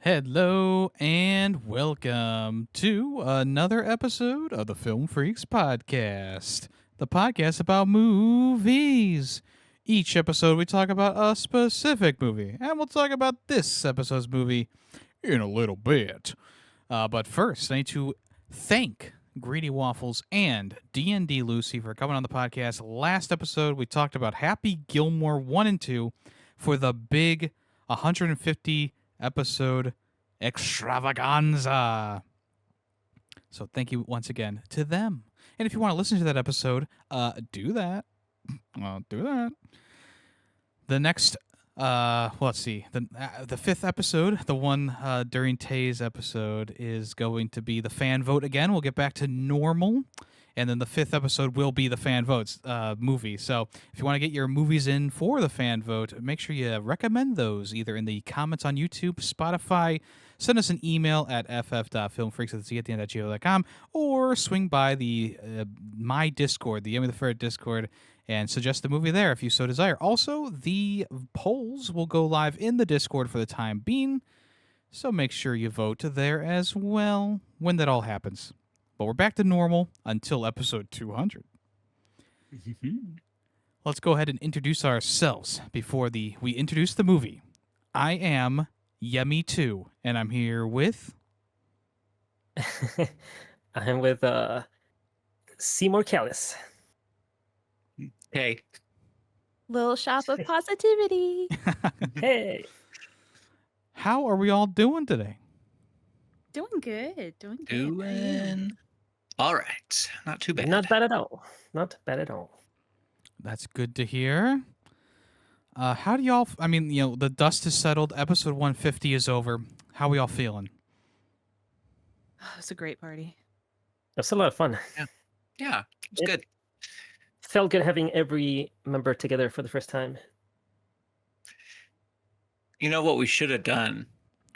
Hello and welcome to another episode of the Film Freaks podcast, the podcast about movies. Each episode we talk about a specific movie, and we'll talk about this episode's movie in a little bit. But first, I need to thank Greedy Waffles and D&D Lucy for coming on the podcast. Last episode, we talked about Happy Gilmore 1 and 2 for the big 150 episode extravaganza. So thank you once again to them. And if you want to listen to that episode, do that. Do that. The next, let's see, the fifth episode, the one during Tay's episode, is going to be the fan vote again. We'll get back to normal. And then the fifth episode will be the fan votes movie. So if you want to get your movies in for the fan vote, make sure you recommend those either in the comments on YouTube, Spotify, send us an email at ff.filmfreaks@gmail.com, or swing by the my Discord, the Yemmy the Ferret Discord, and suggest the movie there if you so desire. Also, the polls will go live in the Discord for the time being, so make sure you vote there as well when that all happens. But we're back to normal until episode 200. Let's go ahead and introduce ourselves before we introduce the movie. I am Yemmy 2, and I'm here with... I'm with Seymour Callis. Hey. Little shop of positivity. Hey. How are we all doing today? Doing good. Doing good. Doing all right. Not too bad. Not bad at all. Not bad at all. That's good to hear. How do y'all... I mean, the dust is settled. Episode 150 is over. How are we all feeling? Oh, it's a great party. It was a lot of fun. Yeah, it's good. Felt good having every member together for the first time. You know what we should have done?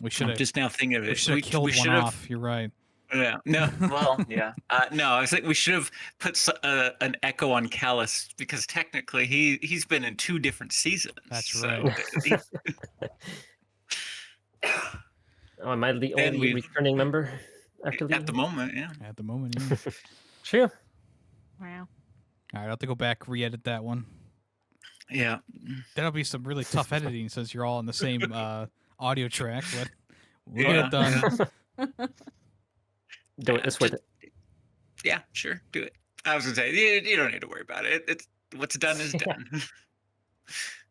We should have... just now thinking of it. We should have killed one off. You're right. Yeah. No. Well, yeah. No, I was thinking we should have put an echo on Callus because technically he's been in 2 different seasons. That's so right. Oh, am I the only returning member after at the moment? Yeah. At the moment, yeah. Sure. Wow. All right, I'll have to go back, re-edit that one. Yeah. That'll be some really tough editing since you're all on the same audio track, but we'll get it done. Do it. It's worth it. Yeah, sure. Do it. I was going to say, you don't need to worry about it. It's what's done is done.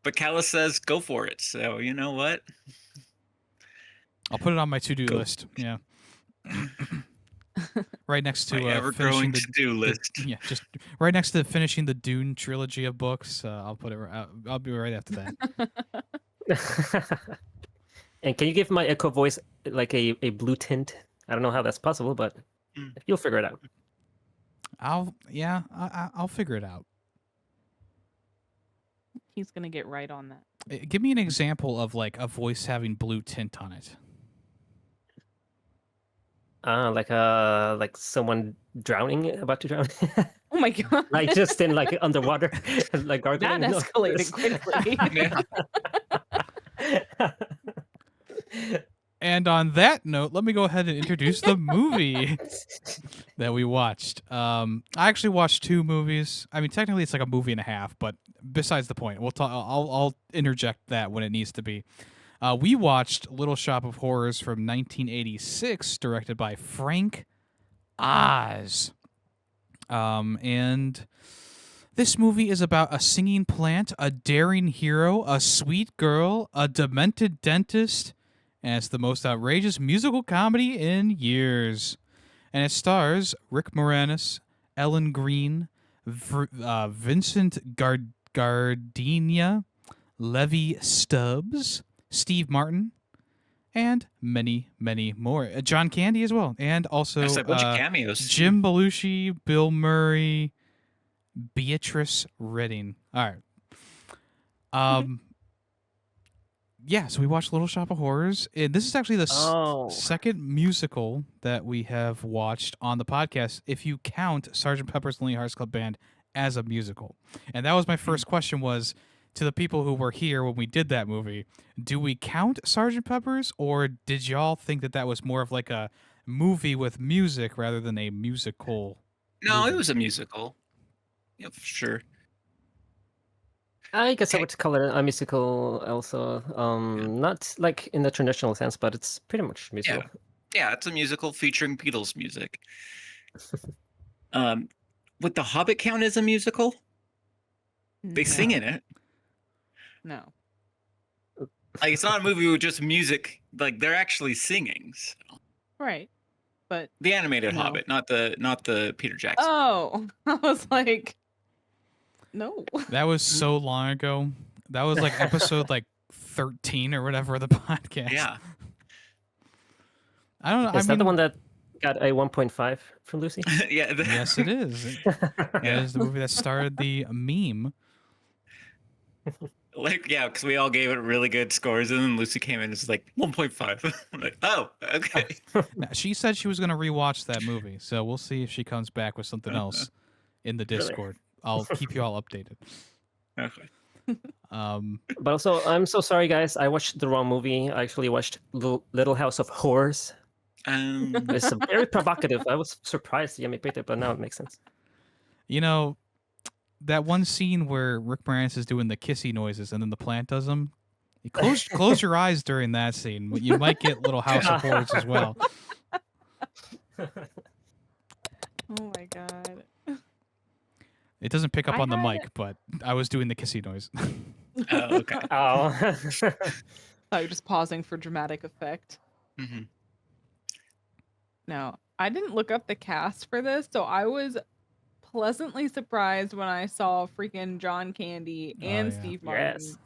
But Callus says, go for it. So, you know what? I'll put it on my to-do list. Yeah. Right next to my ever-growing to-do list. Yeah, just right next to finishing the Dune trilogy of books. I'll put it. I'll be right after that. And can you give my echo voice like a blue tint? I don't know how that's possible, but you'll figure it out. I'll figure it out. He's gonna get right on that. Give me an example of like a voice having blue tint on it. Like someone drowning, about to drown. Oh my god! Like just in like underwater, like gargling. That escalated quickly. And on that note, let me go ahead and introduce the movie that we watched. I actually watched 2 movies. I mean, technically it's like a movie and a half, but besides the point, we'll talk. I'll interject that when it needs to be. We watched Little Shop of Horrors from 1986, directed by Frank Oz. And this movie is about a singing plant, a daring hero, a sweet girl, a demented dentist, and it's the most outrageous musical comedy in years. And it stars Rick Moranis, Ellen Green, Vincent Gardenia, Levi Stubbs, Steve Martin, and many, many more. John Candy as well. And also That's a bunch of cameos. Jim Belushi, Bill Murray, Beatrice Redding. All right. Yeah, so we watched Little Shop of Horrors. And this is actually the second musical that we have watched on the podcast, if you count Sgt. Pepper's Lonely Hearts Club Band as a musical. And that was my first question was, to the people who were here when we did that movie, do we count Sgt. Pepper's, or did y'all think that that was more of like a movie with music rather than a musical? No, movie? it was a musical. Yeah, for sure. I guess I Okay. would call it a musical also. Not like in the traditional sense, but it's pretty much musical. Yeah, it's a musical featuring Beatles music. Would The Hobbit count as a musical? They sing in it. No. Like, it's not a movie with just music. Like, they're actually singing. So. Right. But The animated No. Hobbit, not the Peter Jackson. oh, I was like, no. That was so long ago. That was like episode like 13 or whatever of the podcast. Yeah. I don't know. Is that the one that got a 1.5 from Lucy? Yeah. Yes, it is. That is the movie that started the meme. Like, yeah, because we all gave it really good scores, and then Lucy came in and was like 1.5. I'm like, oh, okay. Now, she said she was going to rewatch that movie, so we'll see if she comes back with something else in the Really? Discord. I'll keep you all updated. Okay. But also, I'm so sorry, guys. I watched the wrong movie. I actually watched Little House of Horrors. It's very provocative. I was surprised Yemmy picked it, but now it makes sense. You know, that one scene where Rick Moranis is doing the kissy noises and then the plant does them. You close your eyes during that scene. You might get Little House of Horrors as well. Oh my god. It doesn't pick up I on the had- mic, but I was doing the kissy noise. Oh, okay. Oh. Oh, you're just pausing for dramatic effect. hmm No, I didn't look up the cast for this, so I was pleasantly surprised when I saw freaking John Candy and yeah. Steve Martin Yes.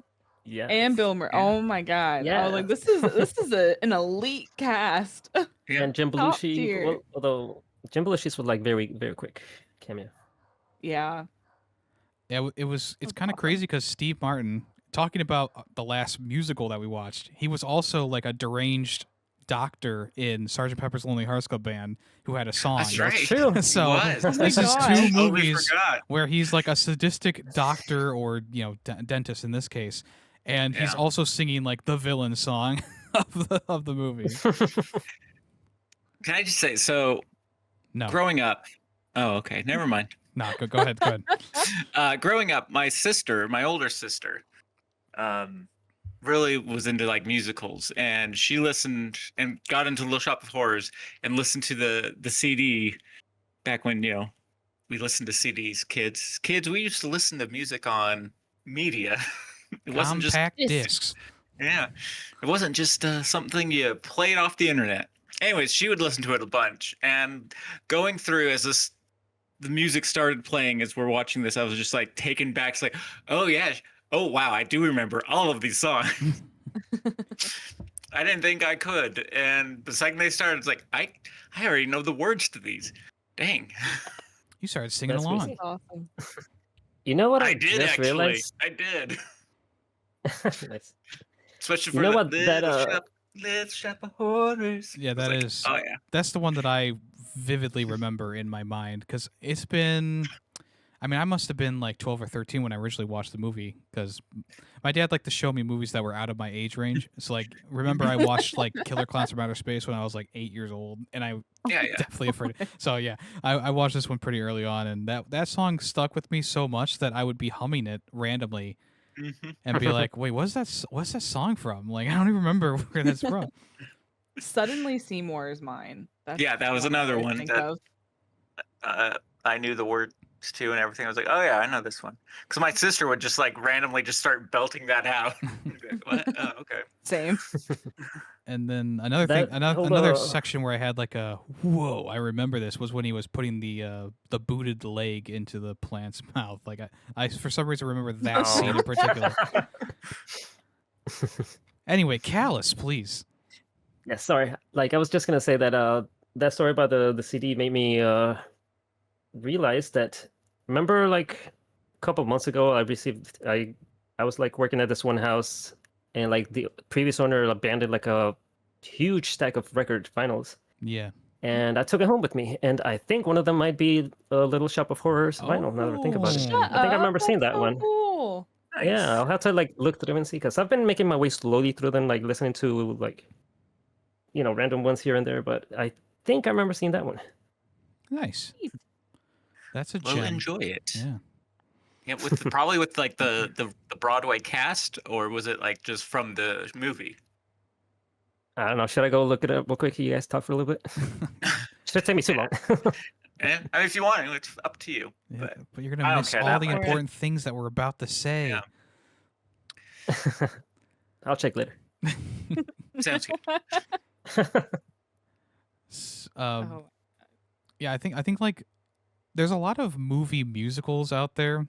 Yeah. and Bill Murray. Yeah. Oh my god! I was like, this is an elite cast. Yeah. And Jim Top Belushi, tier. well, although Jim Belushi's was like very, very quick cameo. Yeah. Yeah, it's That's kind of awesome. crazy because Steve Martin, talking about the last musical that we watched, he was also like a deranged doctor in Sgt. Pepper's Lonely Hearts Club Band who had a song. That's right. true. So He was. Oh my this is God. two Totally movies forgot. where he's like a sadistic doctor or dentist in this case, and he's Yeah. also singing like the villain song of the movie. Can I just say, so No, growing up, oh, okay, never mind. no, go ahead, go ahead. Growing up, my older sister, really was into like musicals, and she listened and got into Little Shop of Horrors and listened to the CD back when we listened to CDs. Kids, we used to listen to music on media. It wasn't just Compact Disc. discs. yeah, it wasn't just something you played off the internet. Anyways, she would listen to it a bunch, and going through as the music started playing as we're watching this, I was just like taken back. It's like, oh yeah, oh wow, I do remember all of these songs. I didn't think I could, and the second they started, it's like I already know the words to these. Dang, You started singing That's along. crazy. That's awesome. You know what I I did just actually. realized? I did, Nice. especially You for know the what, that, Little Shop of Horrors. Yeah, I was that like, is. Oh yeah. That's the one that I vividly remember in my mind because it's been. I mean, I must have been like 12 or 13 when I originally watched the movie because my dad liked to show me movies that were out of my age range. So, like, remember I watched like Killer Clowns from Outer Space when I was like 8 years old, and I Yeah. definitely afraid. So yeah, I watched this one pretty early on, and that song stuck with me so much that I would be humming it randomly Mhm. and be like, "Wait, what's that song from?" Like, I don't even remember where that's from. Suddenly Seymour is mine. That's Yeah, that was the another I one think that- of. I knew the words too and everything. I was like, oh yeah, I know this one. Because my sister would just like randomly just start belting that out. I'd be like, what? Oh, okay. Same. And then another That thing, another, whole, another section where I had like a whoa, I remember this was when he was putting the booted leg into the plant's mouth. Like I for some reason remember that scene in particular. Anyway, Callus, please. Yeah, sorry. Like I was just gonna say that that story about the CD made me realize that. Remember, like a couple months ago, I was like working at this one house, and like the previous owner abandoned like a huge stack of record vinyls, Yeah. and I took it home with me, and I think one of them might be a Little Shop of Horrors vinyl. Now that I think about it, Oh. I think I remember seeing that one. Cool. Yeah, I'll have to like look through them and see, because I've been making my way slowly through them, like listening to like random ones here and there. But I think I remember seeing that one. Nice. That's a Well, gem. enjoy it. Yeah. Yeah, with probably with like the Broadway cast, or was it like just from the movie? I don't know. Should I go look it up real quick? You guys talk for a little bit. Should take me too long. I mean, if you want, it's up to you. Yeah, But but you're I gonna don't miss care all that the much. important things that we're about to say. Yeah. I'll check later. Sounds good. Oh, Yeah, I think like there's a lot of movie musicals out there,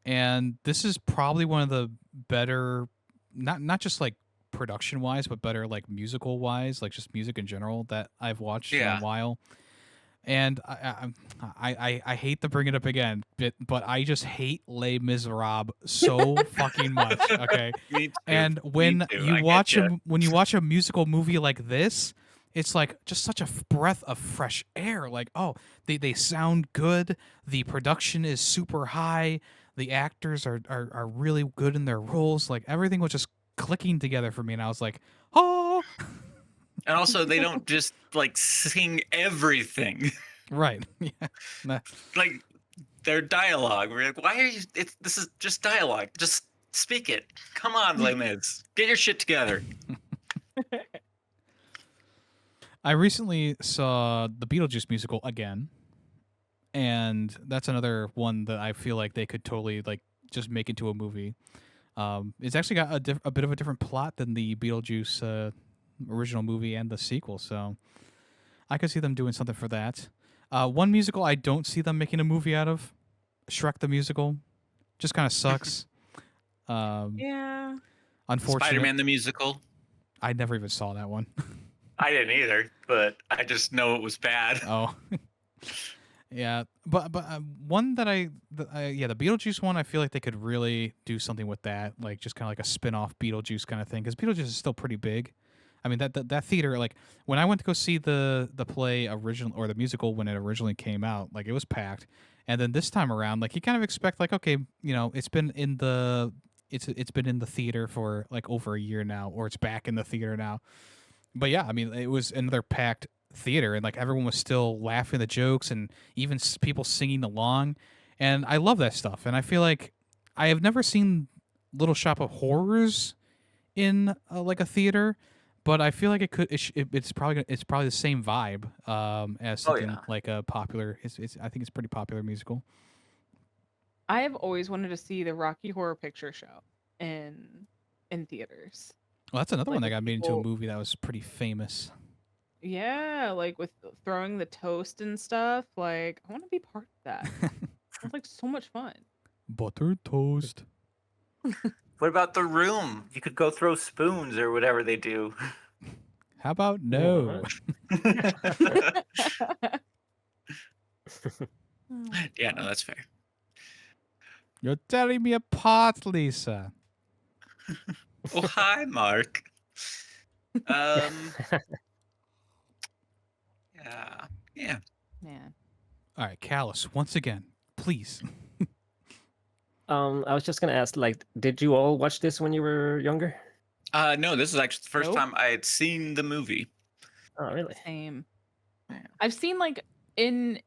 and this is probably one of the better, not just like production wise, but better like musical wise, like just music in general that I've watched in a Yeah. while. And I hate to bring it up again, but I just hate Les Miserables so fucking much. Okay, Me too. and Me when too. I you get watch ya. when you watch a musical movie like this, it's like just such a breath of fresh air. Like, oh, they sound good. The production is super high. The actors are really good in their roles. Like everything was just clicking together for me, and I was like, oh, And also, they don't just like sing everything. right, yeah, nah. Like their dialogue. We're like, why are you? This is just dialogue. Just speak it. Come on, Les Mis. Get your shit together. I recently saw the Beetlejuice musical again, and that's another one that I feel like they could totally like just make into a movie. It's actually got a bit of a different plot than the Beetlejuice original movie and the sequel, so I could see them doing something for that. One musical I don't see them making a movie out of, Shrek the Musical, just kind of sucks. yeah. Unfortunately, Spider-Man the musical. I never even saw that one. I didn't either, but I just know it was bad. Oh, yeah, but one that yeah, the Beetlejuice one, I feel like they could really do something with that, like just kind of like a spin-off Beetlejuice kind of thing, because Beetlejuice is still pretty big. I mean that theater, like when I went to go see the play original or the musical when it originally came out, like it was packed, and then this time around, like you kind of expect like, okay, it's been in the it's been in the theater for like over a year now, or it's back in the theater now. But yeah, I mean, it was another packed theater, and like everyone was still laughing at the jokes, and even people singing along, and I love that stuff. And I feel like I have never seen Little Shop of Horrors in like a theater, but I feel like it could. It's probably the same vibe as something yeah. like a popular. I think it's a pretty popular musical. I have always wanted to see the Rocky Horror Picture Show in theaters. Well, that's another Like one that with got made into a people- movie that was pretty famous. Yeah, like with throwing the toast and stuff. Like, I want to be part of that. Sounds like so much fun. Buttered toast. What about The Room? You could go throw spoons or whatever they do. How about no? Yeah, no, that's fair. You're tearing me apart, Lisa. Oh, hi, Mark. Yeah. Man. All right, Callus, once again, please. I was just gonna ask, like, did you all watch this when you were younger? No, this is actually the first Nope. time I had seen the movie. Oh, really? Same. Yeah. I've seen like in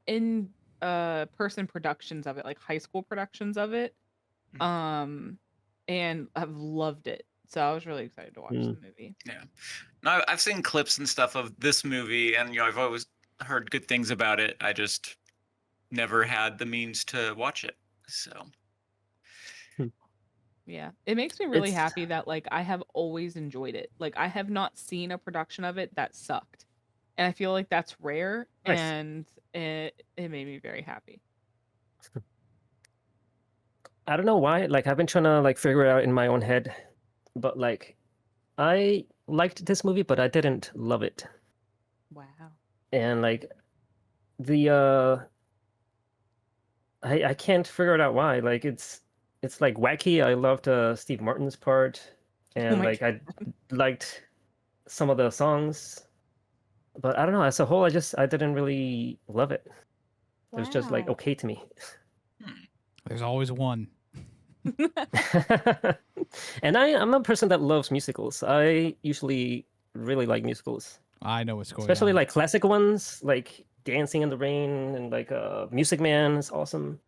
person productions of it, like high school productions of it. And I've loved it. So I was really excited to watch the movie. No, I've seen clips and stuff of this movie, and I've always heard good things about it. I just never had the means to watch it. So Yeah. It makes me really It's- happy that like I have always enjoyed it. Like I have not seen a production of it that sucked. And I feel like that's rare, Nice. and it made me very happy. I don't know why. Like, I've been trying to like figure it out in my own head, but like, I liked this movie, but I didn't love it. Wow. And like, the I can't figure it out why. Like, it's like wacky. I loved Steve Martin's part, and my like I liked some of the songs, but I don't know. As a whole, I didn't really love it. It was just like Wow. okay to me. There's always one. And I'm a person that loves musicals. I usually really like musicals, I know what's going especially on. like classic ones, like Dancing in the Rain and like Music Man is awesome.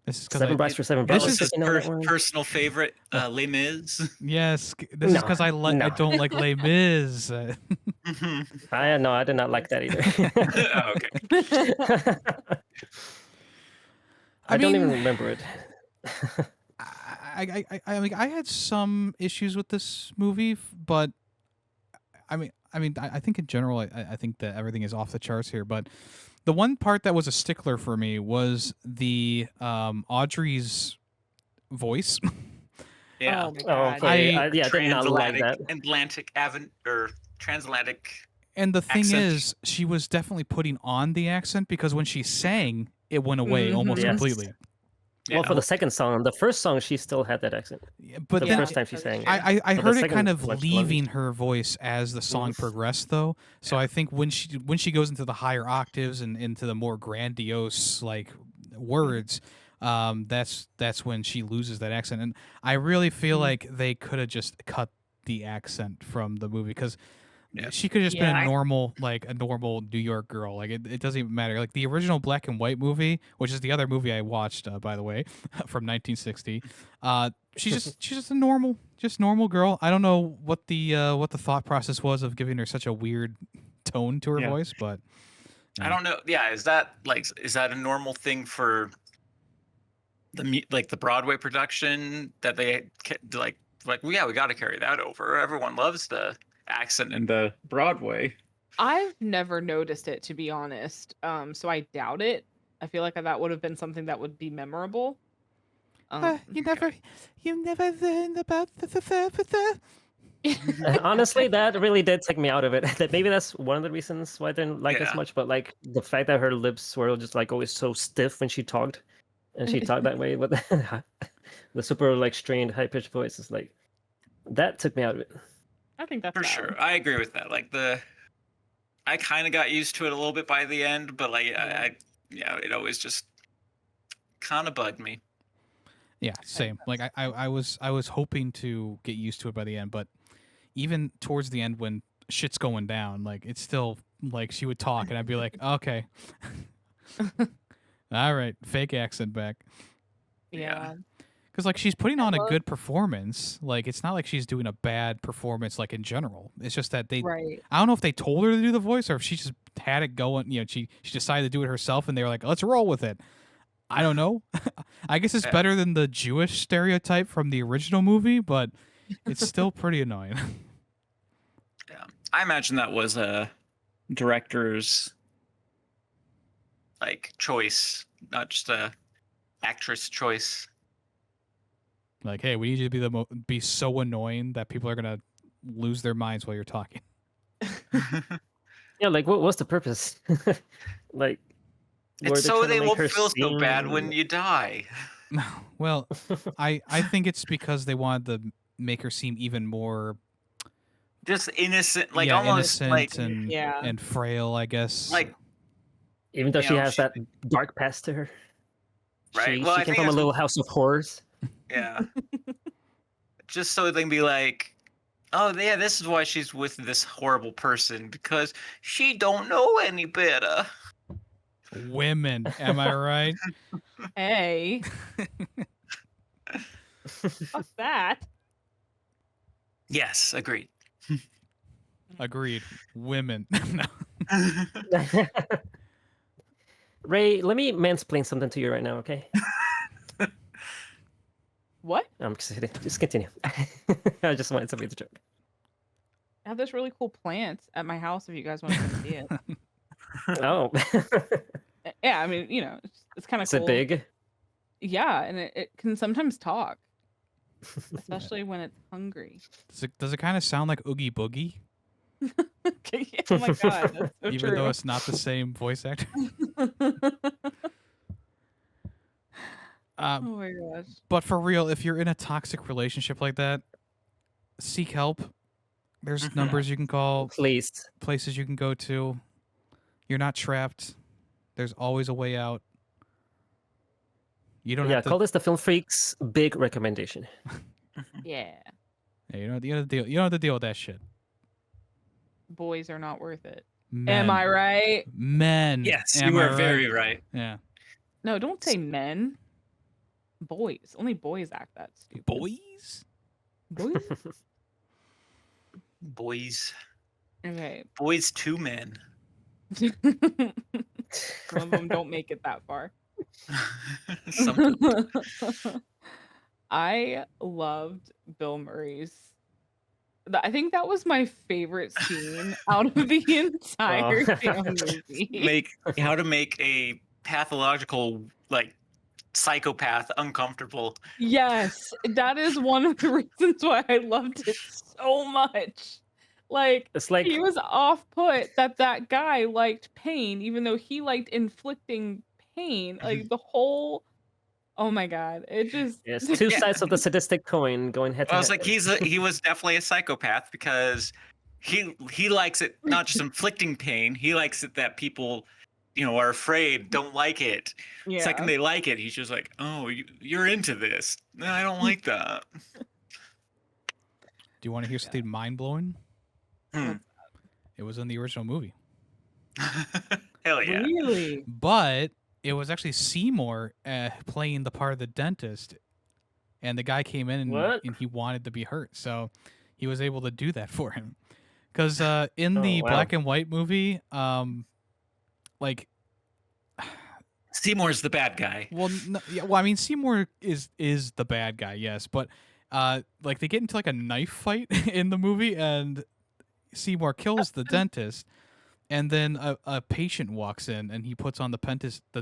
This is because Seven Brides for Seven This Brothers. is- His You know that one? personal favorite, Les Mis. yes. This is No, because I no. don't like Les Mis. I did not like that either. Oh, okay. I don't even mean, remember it. I mean, I had some issues with this movie, but I think in general, I think that everything is off the charts here. But the one part that was a stickler for me was the Audrey's voice. Yeah. Oh my Oh, god. okay. I- I did not like that. Transatlantic. And the thing Accent. is, she was definitely putting on the accent because when she sang, it went away almost Yes. completely. Yeah. Well, for the second song, the first song, she still had that accent. Yeah, but The then first time she sang. I But the heard it second kind of much leaving her voice as the song Mhm. progressed, though. So I think when she goes into the higher octaves and into the more grandiose like words, that's when she loses that accent. And I really feel like they could have just cut the accent from the movie because Yeah. she could have just been Yeah. a normal New York girl. Like it doesn't even matter. Like the original black and white movie, which is the other movie I watched, by the way, from 1960. She's just a normal girl. I don't know what the thought process was of giving her such a weird tone to her Yeah. voice, but I don't know. Yeah, is that a normal thing for the Broadway production that they like? Well, yeah, we got to carry that over. Everyone loves the accent in the Broadway. I've never noticed it, to be honest. So I doubt it. I feel like that would have been something that would be memorable. you never learn about the Honestly, that really did take me out of it. That maybe that's one of the reasons why I didn't like it Yeah. as much. But like the fact that her lips were just like always so stiff when she talked, and she talked that way with the super like strained, high pitched voice is like that took me out of it. I think that's For valid. sure, I agree with that. Like I kind of got used to it a little bit by the end, but like it always just kind of bugged me. Yeah, same. Like I was hoping to get used to it by the end, but even towards the end when shit's going down, like it's still like she would talk and I'd be like, okay. All right, fake accent back. Yeah. Because like she's putting I on a love- good performance. Like it's not like she's doing a bad performance like in general. It's just that Right. I don't know if they told her to do the voice or if she just had it going. You know, she decided to do it herself, and they were like, let's roll with it. I don't know. I guess it's Yeah. better than the Jewish stereotype from the original movie, but it's still pretty annoying. Yeah, I imagine that was a director's like choice, not just a actress choice. Like, hey, we need you to be be so annoying that people are gonna lose their minds while you're talking. Yeah, like what's the purpose? Like, were It's so trying to they make won't her feel so bad when sing? you die. Well, I think it's because they wanted to make her seem even more Just innocent, like yeah, almost innocent like Yeah. and frail, I guess. like Even though you she know, has that dark past to her. Right, She, well, she I came think from a that's little house of horrors. yeah. Just so they can be like, oh yeah, this is why she's with this horrible person because she don't know any better. Women, am I right? Hey. What's that? Yes, agreed. Agreed. Women. No. Ray, let me mansplain something to you right now, okay? What? I'm just kidding. Just continue. I just wanted somebody to joke. I have this really cool plant at my house if you guys want to come see it. Oh, Yeah, I mean, it's kind of is cool. it big? Yeah, and it can sometimes talk, especially when it's hungry. Does it kind of sound like Oogie Boogie, Okay, oh my god, that's so even true. though it's not the same voice actor? Oh my gosh. But for real, if you're in a toxic relationship like that, seek help. There's Mhm. numbers you can call, Please. places you can go to. You're not trapped. There's always a way out. You don't Yeah, have to. call this the Film Freaks big recommendation. Yeah. Yeah, you don't have to deal. You don't have to deal with that shit. Boys are not worth it. Men. Am I right? Men. Yes, Am you I are very right. Yeah. No, don't say men. Boys. Only boys act that stupid. Boys. Boys? Boys. Okay. Boys to men. Some of them don't make it that far. Some don't. I loved Bill Murray's. I think that was my favorite scene out of the entire damn movie. How to make a pathological, like, psychopath uncomfortable. Yes, that is one of the reasons why I loved it so much. Like, It's like he was off put that that guy liked pain, even though he liked inflicting pain. Like the whole, oh my god, it just it's two Yeah. sides of the sadistic coin going head to I was head. like, he was definitely a psychopath because he likes it not just inflicting pain. He likes it that people, are afraid, don't like it. yeah. Second they like it, he's just like, oh, you're into this. No, I don't like that. Do you want to hear something mind blowing? Hmm. It was in the original movie, Hell yeah. Really? but it was actually Seymour playing the part of the dentist, and the guy came in What? and he wanted to be hurt, so he was able to do that for him. Because in Oh, the wow. black and white movie, like, Seymour's the bad guy. well, I mean, Seymour is the bad guy, yes, but like they get into like a knife fight in the movie, and Seymour kills the dentist, and then a patient walks in and he puts on the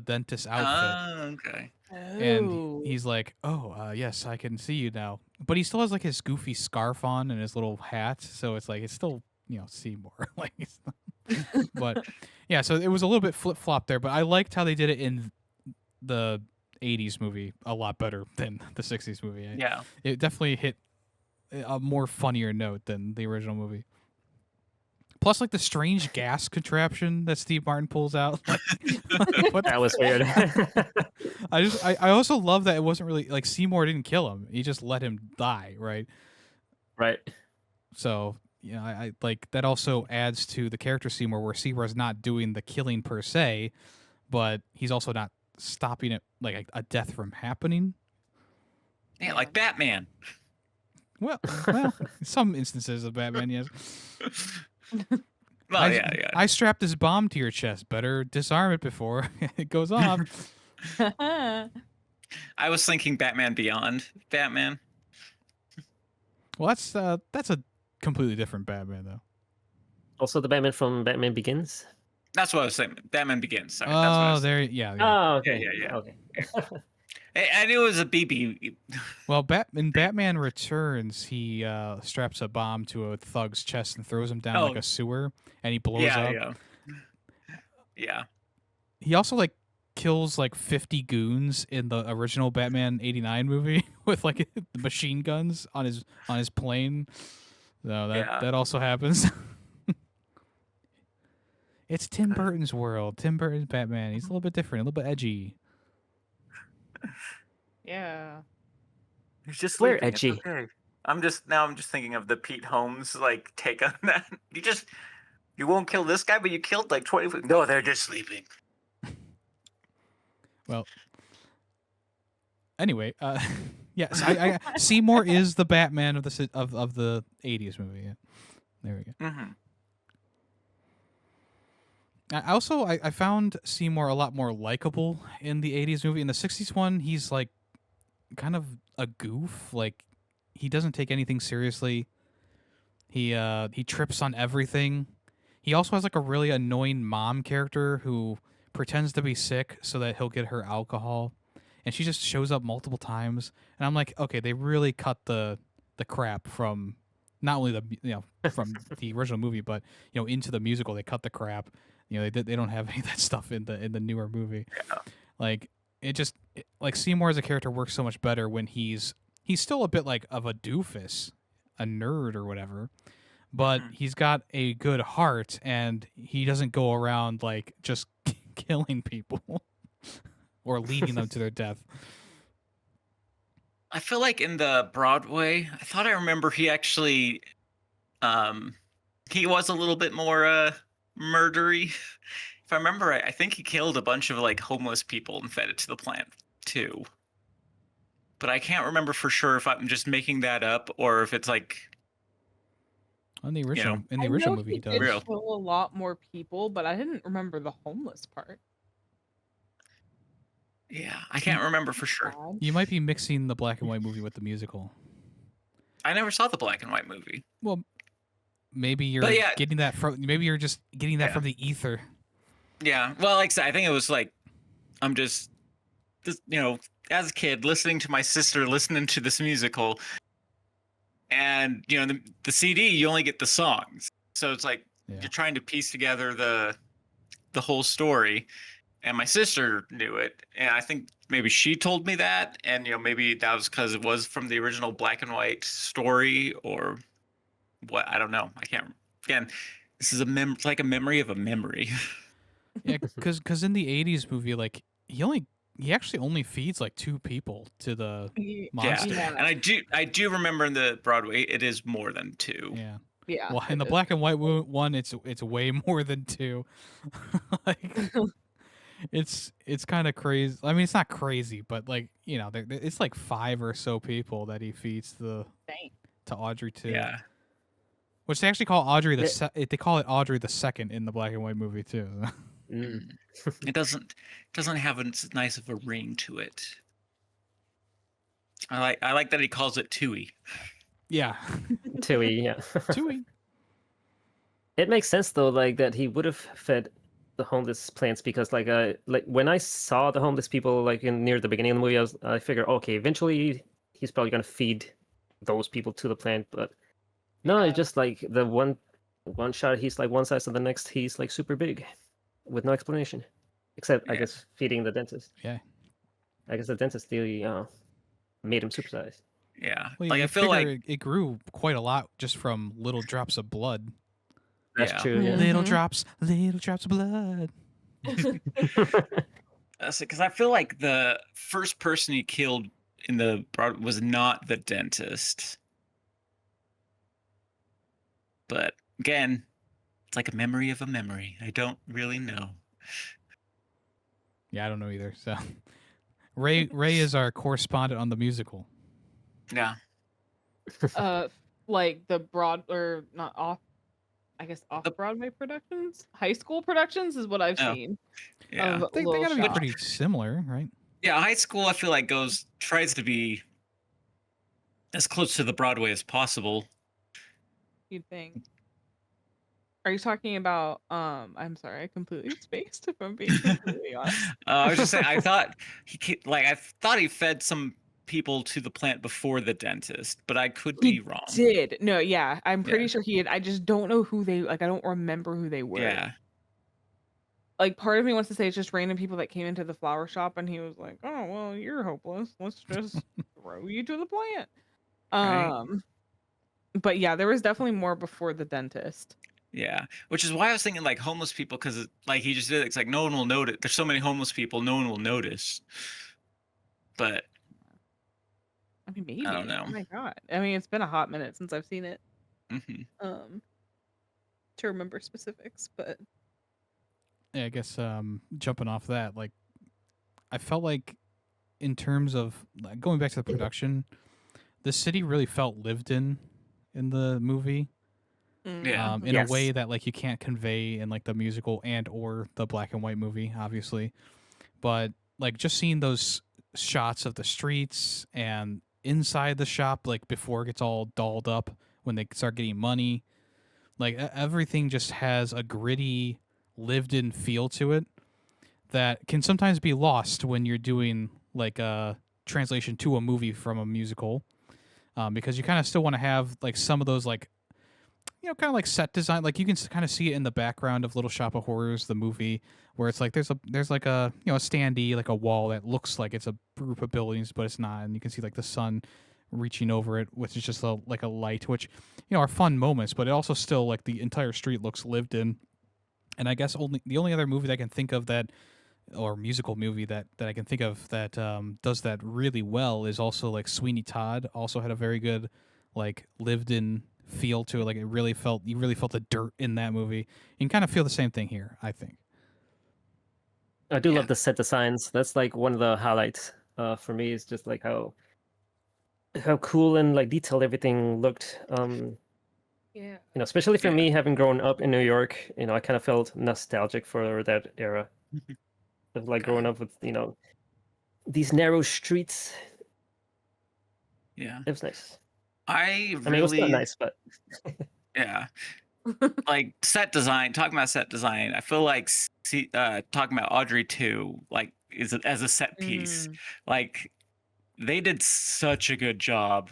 dentist outfit. Ah, okay. And he's like, "Oh, yes, I can see you now." But he still has like his goofy scarf on and his little hat, so it's like it's still Seymour. Like, but yeah, so it was a little bit flip flop there. But I liked how they did it in the '80s movie a lot better than the '60s movie. Yeah. It definitely hit a more funnier note than the original movie. Plus, like the strange gas contraption that Steve Martin pulls out. Like, what the That was weird. I also love that it wasn't really like Seymour didn't kill him; he just let him die, right? Right. So I like that also adds to the character Seymour, where Seymour's not doing the killing per se, but he's also not stopping it like a death from happening. Yeah, like Batman. Well, in some instances of Batman, yes. Well, yeah. I strapped this bomb to your chest. Better disarm it before it goes off. I was thinking Batman Beyond Batman. Well, that's a completely different Batman, though. Also, the Batman from Batman Begins. That's what I was saying. Batman Begins. Sorry, that's what I Oh, was there, yeah. Oh, okay. Yeah. Okay. I knew it was a BB. Well, in Batman Returns, he straps a bomb to a thug's chest and throws him down like a sewer, and he blows up. Yeah. He also like kills like 50 goons in the original Batman '89 movie with like the machine guns on his plane. So that also happens. It's Tim Burton's world. Tim Burton's Batman. He's a little bit different, a little bit edgy. Yeah. He's just We're sleeping. It's edgy. okay. I'm just thinking of the Pete Holmes like take on that. You won't kill this guy, but you killed like 20. No, they're just sleeping. Well, anyway, yes, I Seymour is the Batman of the '80s movie. Yeah. There we go. Mm-hmm. I found Seymour a lot more likable in the '80s movie. In the '60s one, he's like kind of a goof. Like he doesn't take anything seriously. He trips on everything. He also has like a really annoying mom character who pretends to be sick so that he'll get her alcohol, and she just shows up multiple times. And I'm like, okay, they really cut the crap from not only from the original movie, but into the musical. They cut the crap. They don't have any of that stuff in the newer movie. Yeah. Like like Seymour as a character works so much better when he's still a bit like of a doofus, a nerd or whatever, but he's got a good heart and he doesn't go around like just killing people or leading them to their death. I feel like in the Broadway, I thought I remember he actually, um, he was a little bit more murdery. If I remember right, I think he killed a bunch of like homeless people and fed it to the plant too. But I can't remember for sure if I'm just making that up or if it's like, In the you original, know, in the I original know movie, he he did does. Real. kill a lot more people, but I didn't remember the homeless part. yeah, I can't remember for sure. Sad. You might be mixing the black and white movie with the musical. I never saw the black and white movie. Well, maybe you're But yeah. getting that from. Maybe you're just getting that Yeah. from the ether. Yeah, well, like I said, I think it was like I'm just as a kid listening to my sister listening to this musical, and the CD you only get the songs, so it's like Yeah. you're trying to piece together the whole story. And my sister knew it, and I think maybe she told me that, and maybe that was because it was from the original black and white story, or what, I don't know. I can't. Again, this is it's like a memory of a memory. Yeah, because in the '80s movie, like he actually only feeds like 2 people to the monster. Yeah. And I do remember in the Broadway it is more than 2. Yeah. Yeah. Well, in the it black and white one, it's way more than 2. Like, it's kind of crazy. I mean, it's not crazy, but like it's like 5 or so people that he feeds Dang. to Audrey too. Yeah. Which they actually call Audrey Yeah. they call it Audrey the Second in the black and white movie too. Mm. It doesn't have as nice of a ring to it. I like that he calls it Tui. Yeah. Tui, yeah. Tui. It makes sense though, like that he would have fed the homeless plants because like when I saw the homeless people like near the beginning of the movie, I figured okay, eventually he's probably gonna feed those people to the plant, but no, Yeah. it's just like the one shot he's like one size, and the next he's like super big, with no explanation, except I Yeah. guess feeding the dentist. Yeah. I guess the dentist really made him supersize. Yeah. Well, Like you I feel like figure it grew quite a lot just from little drops of blood. That's yeah. true. Yeah. Little Mhm. drops of blood. Because I feel like the first person he killed in the Broad was not the dentist. But again, it's like a memory of a memory. I don't really know. Yeah, I don't know either. So Ray is our correspondent on the musical. Yeah. Like the broad or not off, I guess off Broadway productions, high school productions is what I've Oh, seen. Yeah. Of They Little gotta be Shop. pretty similar, right? Yeah, high school I feel like tries to be as close to the Broadway as possible. You'd think. Are you talking about? I'm sorry, I completely spaced. If I'm being completely honest. I was just saying I thought I thought he fed some people to the plant before the dentist, but I could be wrong. Did no, yeah, I'm pretty Yeah. sure he did. I just don't know who they like. I don't remember who they were. Yeah. Like part of me wants to say it's just random people that came into the flower shop, and he was like, "Oh well, you're hopeless. Let's just throw you to the plant." Right. But yeah, there was definitely more before the dentist. Yeah, which is why I was thinking like homeless people, because like he just did it. It's like no one will notice. There's so many homeless people, no one will notice. But I mean, maybe. I don't know. Oh my god. I mean, it's been a hot minute since I've seen it. mhm. To remember specifics, but Yeah, I guess jumping off that, like I felt like in terms of like, going back to the production, the city really felt lived in the movie. Yeah. In a way Yes. that like you can't convey in like the musical and or the black and white movie, obviously. But like just seeing those shots of the streets and inside the shop, like before it gets all dolled up when they start getting money, like everything just has a gritty, lived-in feel to it that can sometimes be lost when you're doing like a translation to a movie from a musical, because you kind of still want to have like some of those like kind of like set design, like you can kind of see it in the background of Little Shop of Horrors, the movie, where it's like there's like a a standee, like a wall that looks like it's a group of buildings, but it's not, and you can see like the sun reaching over it, which is just like a light, which are fun moments, but it also still like the entire street looks lived in. And I guess the only other movie that I can think of that or musical movie that I can think of that does that really well is also like Sweeney Todd. Also had a very good like lived in feel to it. Like you really felt the dirt in that movie. You can kind of feel the same thing here, I think. I do Yeah. love the set designs. That's like one of the highlights for me. Is just like how cool and like detailed everything looked. Yeah. Especially for Yeah. me, having grown up in New York, I kind of felt nostalgic for that era of like growing up with these narrow streets. Yeah. It was nice. I I mean, it was not really, nice, but yeah. Like set design, talking about set design, I feel like talking about Audrey 2, like as a set piece, Mhm. like they did such a good job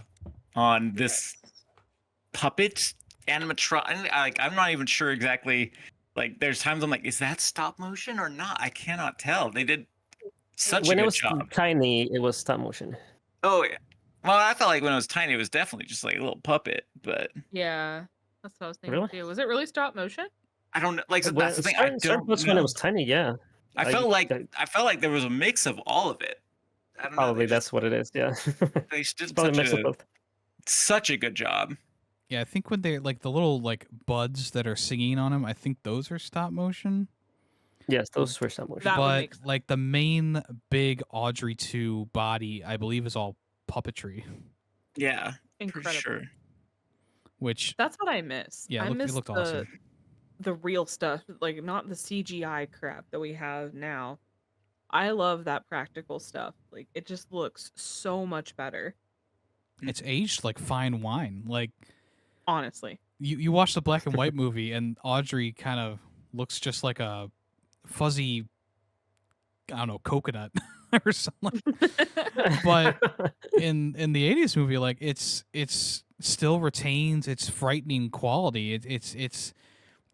on this puppet animatronic. Like I'm not even sure exactly. Like there's times I'm like, is that stop motion or not? I cannot tell. They did such a when it good was job. tiny, it was stop motion. Oh yeah. Well, I felt like when it was tiny, it was definitely just like a little puppet, but Yeah. That's what I was thinking Really? too. Was it really stop motion? I don't know. Like so When that's the thing. I certain don't parts when it know. was tiny, yeah. I felt like there was a mix of all of it. I don't know. Probably that's what it is. Yeah, They just did probably mix of both. such a good job. Yeah, I think when they like the little like buds that are singing on him, I think those are stop motion. Yes, those were stop motion. That would But make sense. like the main big Audrey 2 body, I believe, is all puppetry. Yeah, Incredible. for sure. Which That's what I miss. yeah, I it miss looked awesome. the real stuff, like not the CGI crap that we have now. I love that practical stuff. Like it just looks so much better, It's aged like fine wine. Like honestly. you watch the black and white movie, and Audrey kind of looks just like a fuzzy, I don't know, coconut or something. But in the 80s movie, like it's still retains its frightening quality.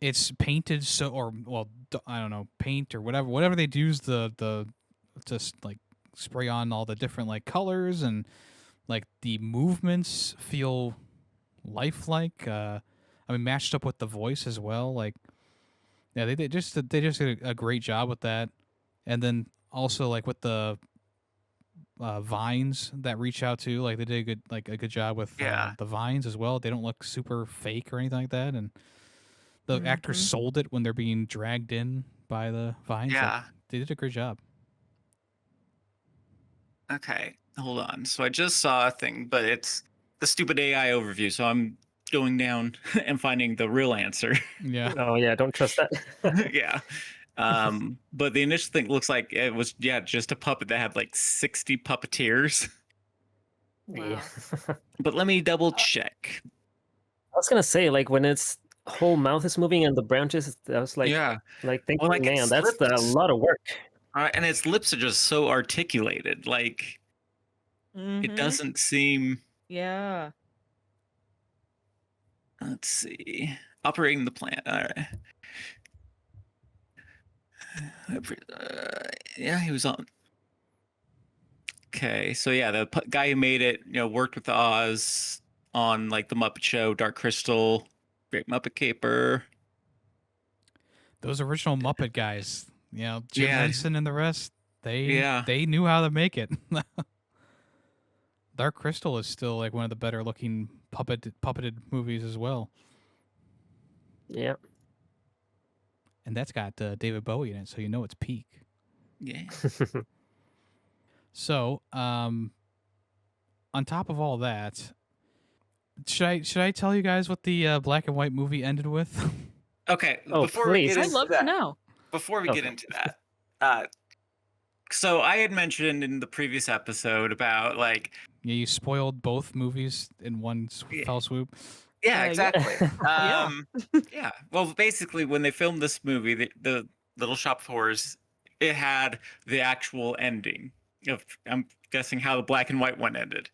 It's painted so, or well, I don't know, paint or whatever they use the just like spray on all the different like colors, and like the movements feel lifelike. I mean, matched up with the voice as well. Like yeah, they just did a great job with that. And then also like with the vines that reach out to, like they did a good job with Yeah. the vines as well. They don't look super fake or anything like that, and the actors sold it when they're being dragged in by the vines. Like, Yeah. they did a great job. Okay, hold on. So I just saw a thing, but it's the stupid AI overview. So I'm going down and finding the real answer. Yeah, Oh yeah, don't trust that. Yeah. But the initial thing looks like it was just a puppet that had like 60 puppeteers. Yeah. But let me double check. I was gonna say, like when its whole mouth is moving and the branches, I was like, Yeah. thinking, Well, like, man, its that's a lips- lot of work. And its lips are just so articulated. Like it Mhm. doesn't seem. Yeah. Let's see. Operating the plant. All right. Yeah, he was on. Okay, so yeah, the guy who made it, worked with Oz on like the Muppet Show, Dark Crystal, Great Muppet Caper. those original Muppet guys, Jim Yeah. Henson and the rest, Yeah. they knew how to make it. Dark Crystal is still like one of the better looking puppeted movies as well, Yeah. and that's got David Bowie in it, so it's peak. Yeah. So, on top of all that, should I tell you guys what the black and white movie ended with? Okay. Oh, before we please. get I'd into love that, to know. before we get Okay. into that, so I had mentioned in the previous episode about like, Yeah, you spoiled both movies in one Yeah. fell swoop. yeah, Yeah. exactly. Yeah. Yeah. Well, basically, when they filmed this movie, the Little Shop of Horrors, it had the actual ending of, I'm guessing, how the black and white one ended,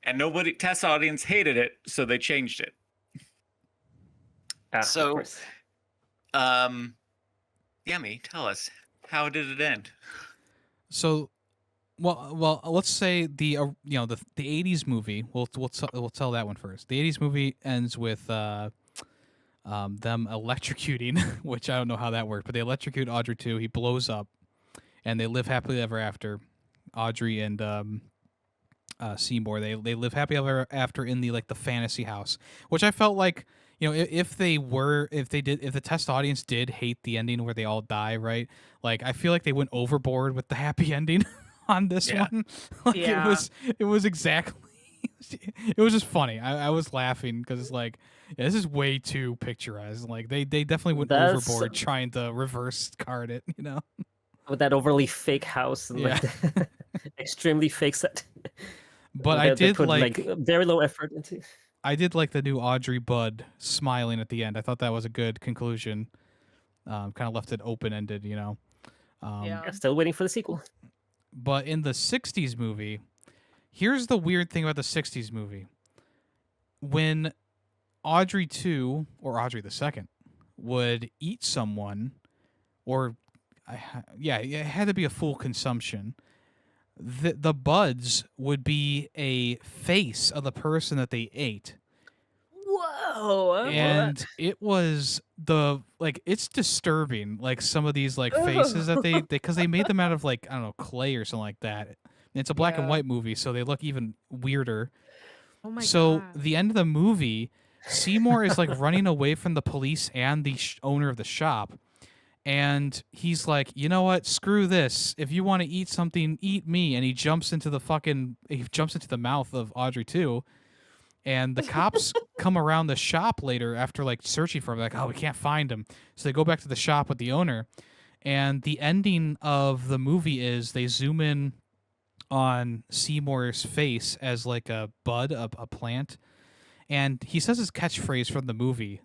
and test audience hated it, so they changed it. Of So- course. Yemmy, tell us, how did it end? So, well, let's say the the 80s movie. We'll tell that one first. The 80s movie ends with them electrocuting, which I don't know how that worked, but they electrocute Audrey 2. He blows up. and they live happily ever after. Audrey and Seymour, they live happy ever after in the like the fantasy house, which I felt like, you know, if the test audience did hate the ending where they all die, right? Like I feel like they went overboard with the happy ending on this Yeah. one. Like Yeah. it was exactly. It was just funny. I was laughing because it's like, yeah, this is way too picturized. Like they definitely went That's- overboard trying to reverse card it, you know? With that overly fake house and like the extremely fake set. But They- I they did put, like very low effort into. I did like the new Audrey Budd smiling at the end. I thought that was a good conclusion. Kind of left it open ended, you know. Yeah. Still waiting for the sequel. But in the '60s movie, here's the weird thing about the '60s movie: when Audrey II or Audrey II would eat someone, or it had to be a full consumption. The buds would be a face of the person that they ate. Whoa. And it was it's disturbing, like some of these like faces that they because they made them out of like, I don't know, clay or something like that. And it's a black and Yeah. white movie, so they look even weirder. Oh my So god. the end of the movie, Seymour is like running away from the police and the owner of the shop. And he's like, you know what? Screw this. If you want to eat something, eat me. And he jumps into the mouth of Audrey too. And the cops come around the shop later after like searching for him, like, oh, we can't find him. So they go back to the shop with the owner. And the ending of the movie is they zoom in on Seymour's face as like a bud, a plant. And he says his catchphrase from the movie.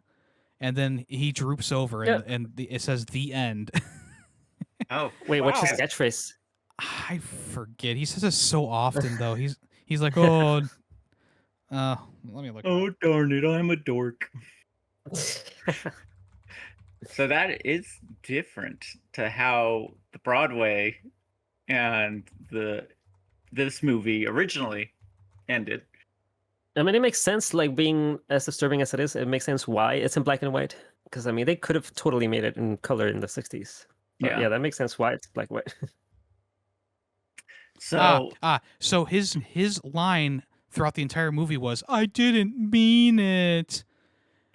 And then he droops over and it says the end. Oh, Wait, what's his wow. catchphrase? I forget. He says it so often though. He's like, oh, let me look. Oh, darn it, I'm a dork. So that is different to how the Broadway and this movie originally ended. I mean, it makes sense, like being as disturbing as it is, it makes sense why it's in black and white. Because, I mean, they could have totally made it in color in the 60s. But, yeah, that makes sense why it's black and white. So So his line throughout the entire movie was, "I didn't mean it."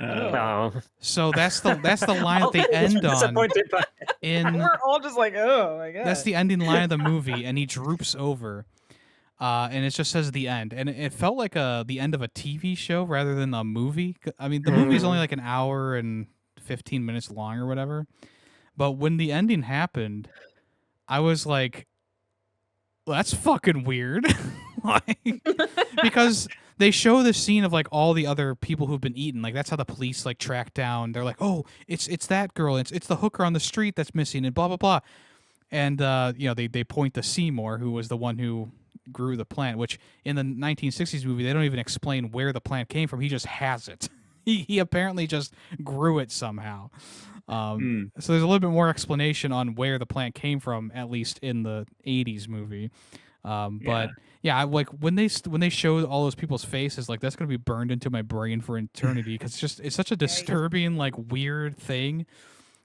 Oh. So that's the line that they end on. Disappointed by We're all just like, oh my god. That's the ending line of the movie, and he droops over, and it just says the end, and it felt like the end of a TV show rather than a movie. I mean, the movie's only like an hour and 15 minutes long or whatever, but when the ending happened, I was like, well, that's fucking weird. Like, because they show the scene of like all the other people who've been eaten. Like that's how the police like track down. They're like, oh, it's that girl. It's the hooker on the street that's missing, and blah blah blah. And they point to Seymour, who was the one who grew the plant. Which in the 1960s movie, they don't even explain where the plant came from. He just has it. He apparently just grew it somehow. So there's a little bit more explanation on where the plant came from, at least in the 80s movie. But yeah, like when they show all those people's faces, like that's gonna be burned into my brain for eternity because it's such a disturbing, like weird thing.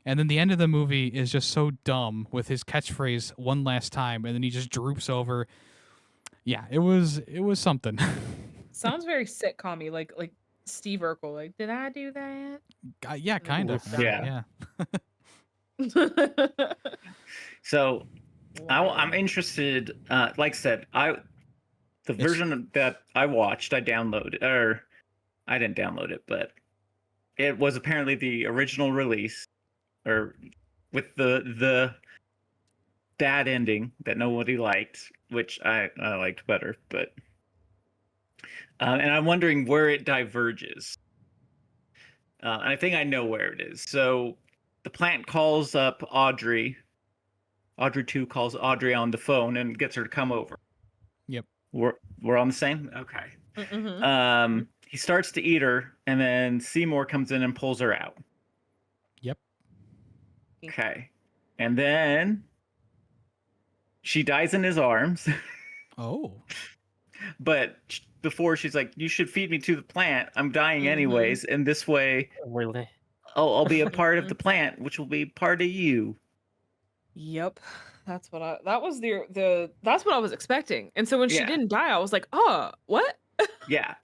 And then the end of the movie is just so dumb with his catchphrase one last time, and then he just droops over. Yeah, it was something. Sounds very sitcom-y, like Steve Urkel. Like, did I do that? Yeah, kind of. Yeah. Yeah. So I'm interested. Like I said, the version that I watched, I downloaded, or I didn't download it, but it was apparently the original release, or with the dad ending that nobody liked, which I liked better. But and I'm wondering where it diverges. And I think I know where it is. So the plant calls up Audrey. Audrey 2 calls Audrey on the phone and gets her to come over. Yep. We're on the same? Okay. Mm-hmm. He starts to eat her, and then Seymour comes in and pulls her out. Yep. Okay. And then she dies in his arms. Oh. But before she's like, you should feed me to the plant. I'm dying anyways. And this way, really. I'll be a part of the plant, which will be part of you. Yep. That was that's what I was expecting. And so when she Yeah. didn't die, I was like, "Oh, what?" Yeah.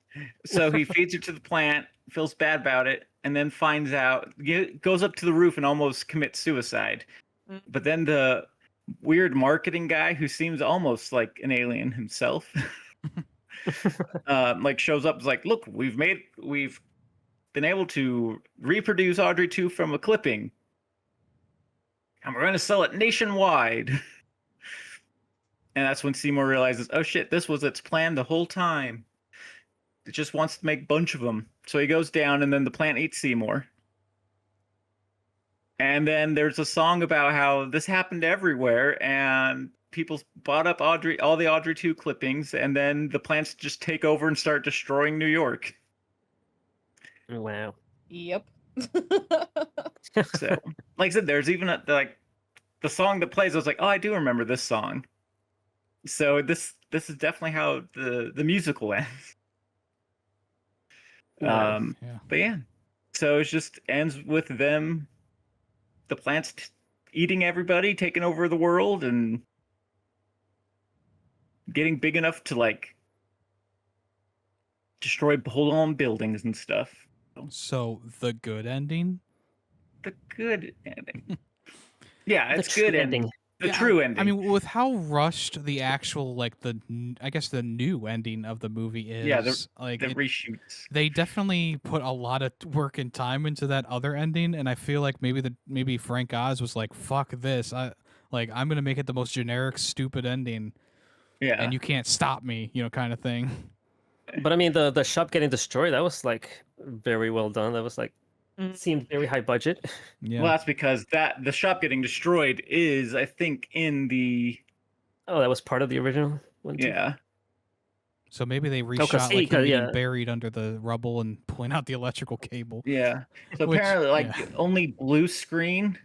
So he feeds her to the plant, feels bad about it, and then finds out, goes up to the roof and almost commits suicide. Mm. But then the weird marketing guy, who seems almost like an alien himself, like shows up. Is like, look, we've been able to reproduce Audrey 2 from a clipping, and we're going to sell it nationwide. And that's when Seymour realizes, oh shit, this was its plan the whole time. It just wants to make a bunch of them. So he goes down, and then the plant eats Seymour. And then there's a song about how this happened everywhere, and people bought up all the Audrey 2 clippings, and then the plants just take over and start destroying New York. Wow. Yep. So, like I said, there's even the song that plays. I was like, oh, I do remember this song. So this is definitely how the musical ends. Wow. Yeah. But yeah, so it just ends with them, the plants eating everybody, taking over the world, and getting big enough to like destroy whole buildings and stuff. So the good ending. The good ending. Yeah, The it's true good ending. ending. The Yeah, true ending. I mean, with how rushed the actual I guess the new ending of the movie is. Yeah, the it- reshoots. they definitely put a lot of work and time into that other ending, and I feel like maybe Frank Oz was like, "Fuck this! I'm gonna make it the most generic, stupid ending, Yeah, and you can't stop me," kind of thing. But I mean, the shop getting destroyed, that was like very well done. That was like seemed very high budget. Yeah. Well, that's because the shop getting destroyed is, I think, in the Oh, that was part of the original one too. yeah. So maybe they 'cause reshot see, like him 'cause, being yeah. buried under the rubble and pulling out the electrical cable. Yeah. So Which- apparently, like yeah. only blue screen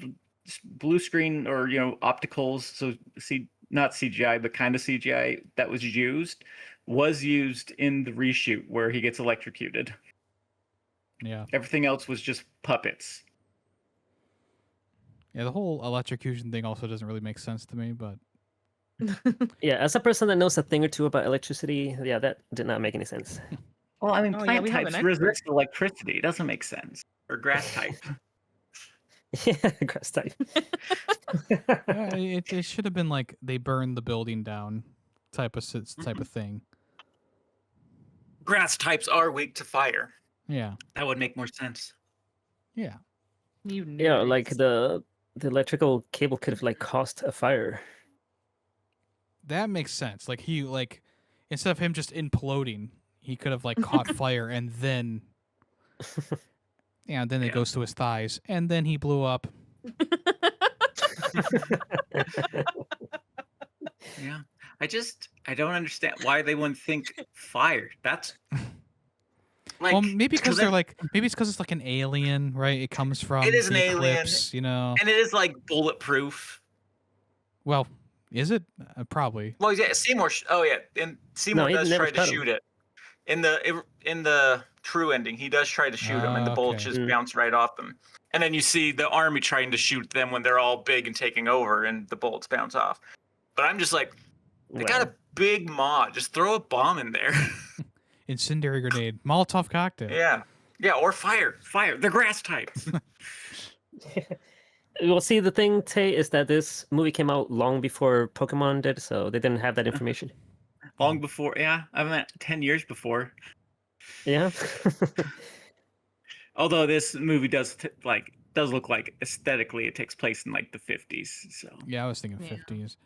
or opticals. So not CGI, but kind of CGI that was used in the reshoot where he gets electrocuted. Yeah. Everything else was just puppets. Yeah, the whole electrocution thing also doesn't really make sense to me, but Yeah, as a person that knows a thing or two about electricity, yeah, that did not make any sense. Well, I mean, Oh, yeah, plant we have an types expert. resist electricity. It doesn't make sense. Or grass type. Yeah, grass type. yeah, it should have been like they burned the building down type of thing. Grass types are weak to fire. Yeah. That would make more sense. Yeah. You Yeah, like nerds. the electrical cable could have like caused a fire. That makes sense. Like instead of him just imploding, he could have like caught fire and then then it Yeah. goes to his thighs and then he blew up. Yeah. I don't understand why they wouldn't think fire. That's like Well, maybe because that- maybe it's because it's like an alien, right? It comes from It is an the alien. eclipse, and it is like bulletproof. Well, is it? Probably. Well, yeah, Seymour. And Seymour he does never try to shot him. shoot it. In the true ending, he does try to shoot him, and the bullets Okay. just bounce right off them. And then you see the army trying to shoot them when they're all big and taking over, and the bullets bounce off. But I'm just like, they got a big mod. Just throw a bomb in there. Incendiary grenade, Molotov cocktail. yeah, or fire. The grass types. Well, see, the thing, Tay, is that this movie came out long before Pokemon did, so they didn't have that information. Long before, I meant 10 years before. Yeah. Although this movie does look like aesthetically it takes place in like the 50s. So Yeah, I was thinking Yeah. 50s.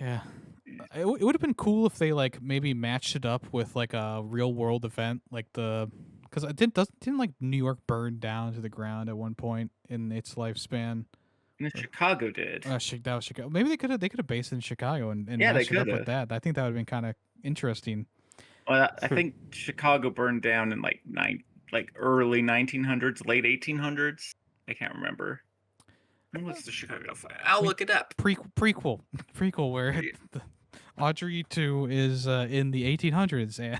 Yeah. It would have been cool if they like maybe matched it up with like a real world event, like because didn't like New York burn down to the ground at one point in its lifespan. and Chicago did. That was Chicago. Maybe they could have based it in Chicago and Yeah, they matched it up with could've. that. I think that would have been kind of interesting. Well, I think Chicago burned down in like early 1900s, late 1800s. I can't remember. When was the Chicago fire? I'll look it up. Prequel where Yeah. Audrey 2 is in the 1800s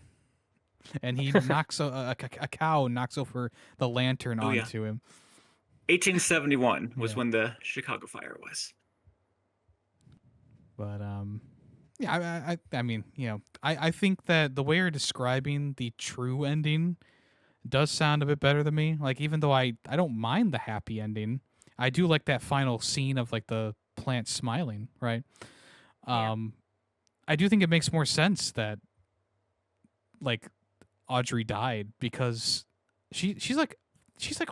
and he knocks a cow knocks over the lantern Oh, yeah. onto him. 1871 was Yeah. when the Chicago fire was. But yeah, I mean, I think that the way you're describing the true ending does sound a bit better than me. Like, even though I don't mind the happy ending, I do like that final scene of like the plant smiling, right? Yeah. I do think it makes more sense that like Audrey died because she's like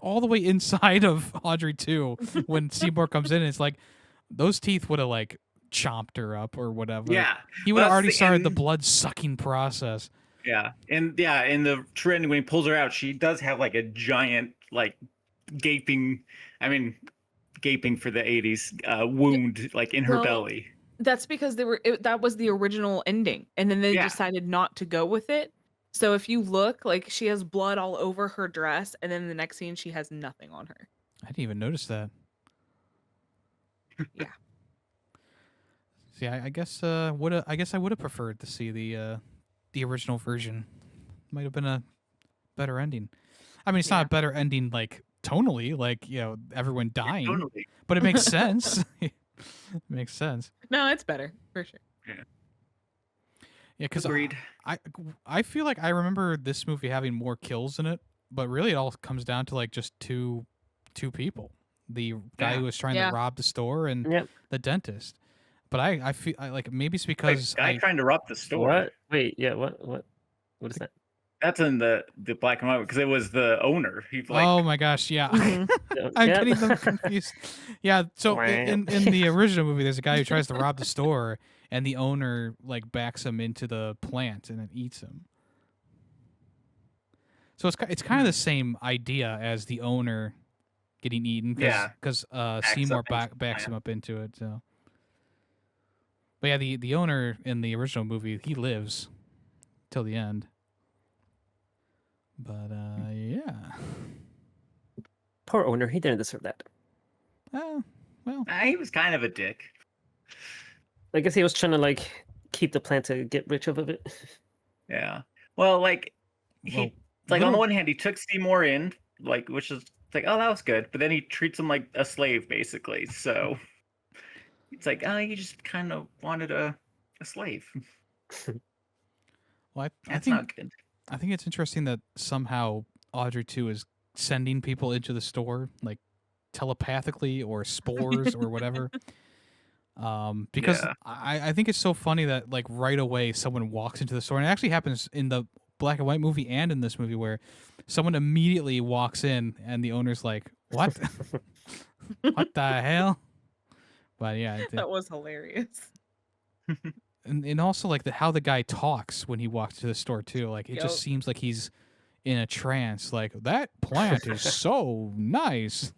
all the way inside of Audrey too when Seymour comes in and it's like those teeth would have like chomped her up or whatever. Yeah. He would have Well, already that's the started the end. blood sucking process. Yeah. And yeah, in the trend when he pulls her out, she does have like a giant, like gaping for the 80s wound like in her Well, belly. That's because that was the original ending, and then they Yeah. decided not to go with it. So if you look, like she has blood all over her dress, and then the next scene she has nothing on her. I didn't even notice that. Yeah. See, I guess I would have preferred to see the original version. Might have been a better ending. I mean, it's not Yeah. a better ending like tonally, like everyone dying, Totally. but it makes sense. It makes sense. No, it's better for sure. Yeah, because Agreed. I feel like I remember this movie having more kills in it, but really it all comes down to like just two people. The guy Yeah. who was trying Yeah. to rob the store and Yep. the dentist. But I feel like maybe it's Like, because guy trying to rob the store. What? Wait, yeah, what is that? That's in the black and white because it was the owner. He's like, oh my gosh, yeah. Mhm. I'm Yep. getting them confused. Yeah, so in the original movie, there's a guy who tries to rob the store, and the owner like backs him into the plant and then eats him. So it's kind of the same idea as the owner getting eaten because Seymour up into the backs him plant. up into it. So, but yeah, the owner in the original movie he lives till the end. But yeah. Poor owner, he didn't deserve that. Well, he was kind of a dick. I guess he was trying to like keep the plant to get rich of it. Yeah. Well, like well, on the little- one hand, he took Seymour in, like, which is like, oh, that was good. But then he treats him like a slave, basically. So it's like, oh, you just kind of wanted a slave. well, I That's think not good. I think it's interesting that somehow Audrey 2 is sending people into the store like telepathically or spores or whatever. Because Yeah. I think it's so funny that like right away someone walks into the store, and it actually happens in the black and white movie and in this movie where someone immediately walks in and the owner's like, "What? What the hell?" But yeah, That was hilarious. and also like how the guy talks when he walks to the store too. Like it Yep. just seems like he's in a trance. Like that plant is so nice.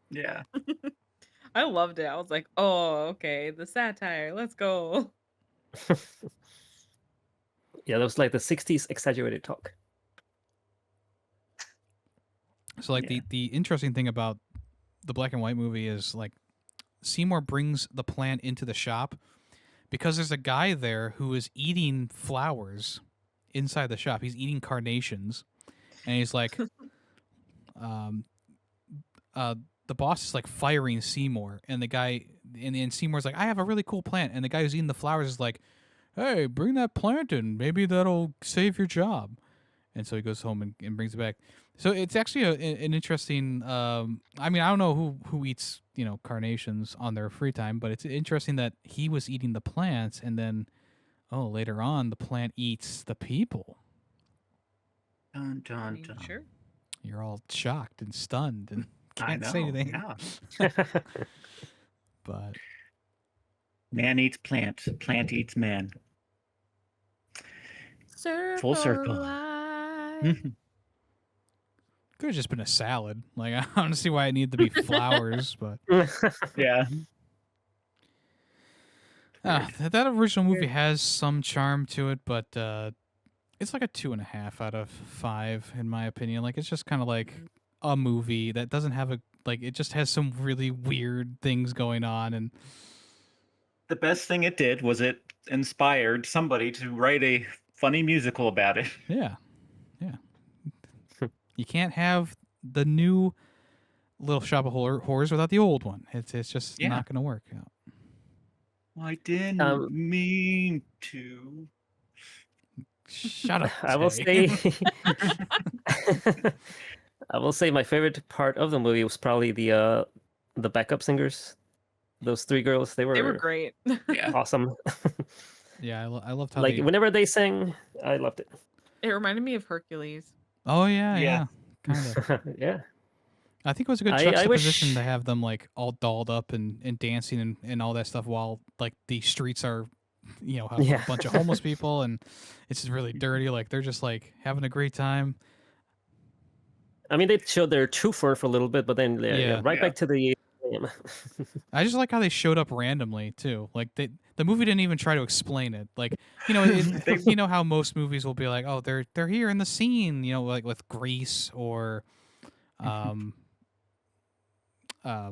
Yeah. I loved it. I was like, oh, okay, the satire. Let's go. Yeah, that was like the 60s exaggerated talk. So like Yeah. the interesting thing about the black and white movie is like Seymour brings the plant into the shop because there's a guy there who is eating flowers inside the shop. He's eating carnations, and he's like, the boss is like firing Seymour, and the guy and Seymour's like, I have a really cool plant, and the guy who's eating the flowers is like, hey, bring that plant in, maybe that'll save your job. And so he goes home and brings it back. So it's actually an interesting. I mean, I don't know who eats carnations on their free time, but it's interesting that he was eating the plants, and then later on the plant eats the people. Dun, I dun, mean, dun. sure. You're all shocked and stunned and I can't say know, anything. Yeah. But Man eats plant. Plant eats man. Full circle. life. could have just been a salad. Like I don't see why it needed to be flowers, but Yeah. that original movie has some charm to it, but it's like a 2.5 out of 5 in my opinion. Like it's just kind of like a movie that doesn't have it just has some really weird things going on, and The best thing it did was it inspired somebody to write a funny musical about it. yeah. You can't have the new Little Shop of Horrors without the old one. It's just Yeah. not going to work out. I didn't mean to. Shut up. I will Tay. say, I will say my favorite part of the movie was probably the backup singers. Those three girls, they They were were great. Yeah. awesome. Yeah, I loved how Like they. whenever they sang, I loved it. It reminded me of Hercules. Oh yeah, Yeah. kind of. Yeah. I think it was a good I juxtaposition wish- to have them like all dolled up and dancing and all that stuff while like the streets are, have Yeah. a bunch of homeless people and it's just really dirty. Like they're just like having a great time. I mean, they showed their true form for a little bit, but then Yeah. right Yeah. back to the. I just like how they showed up randomly too. Like the movie didn't even try to explain it. Like it, you know how most movies will be like, oh, they're here in the scene. Like with Grease or,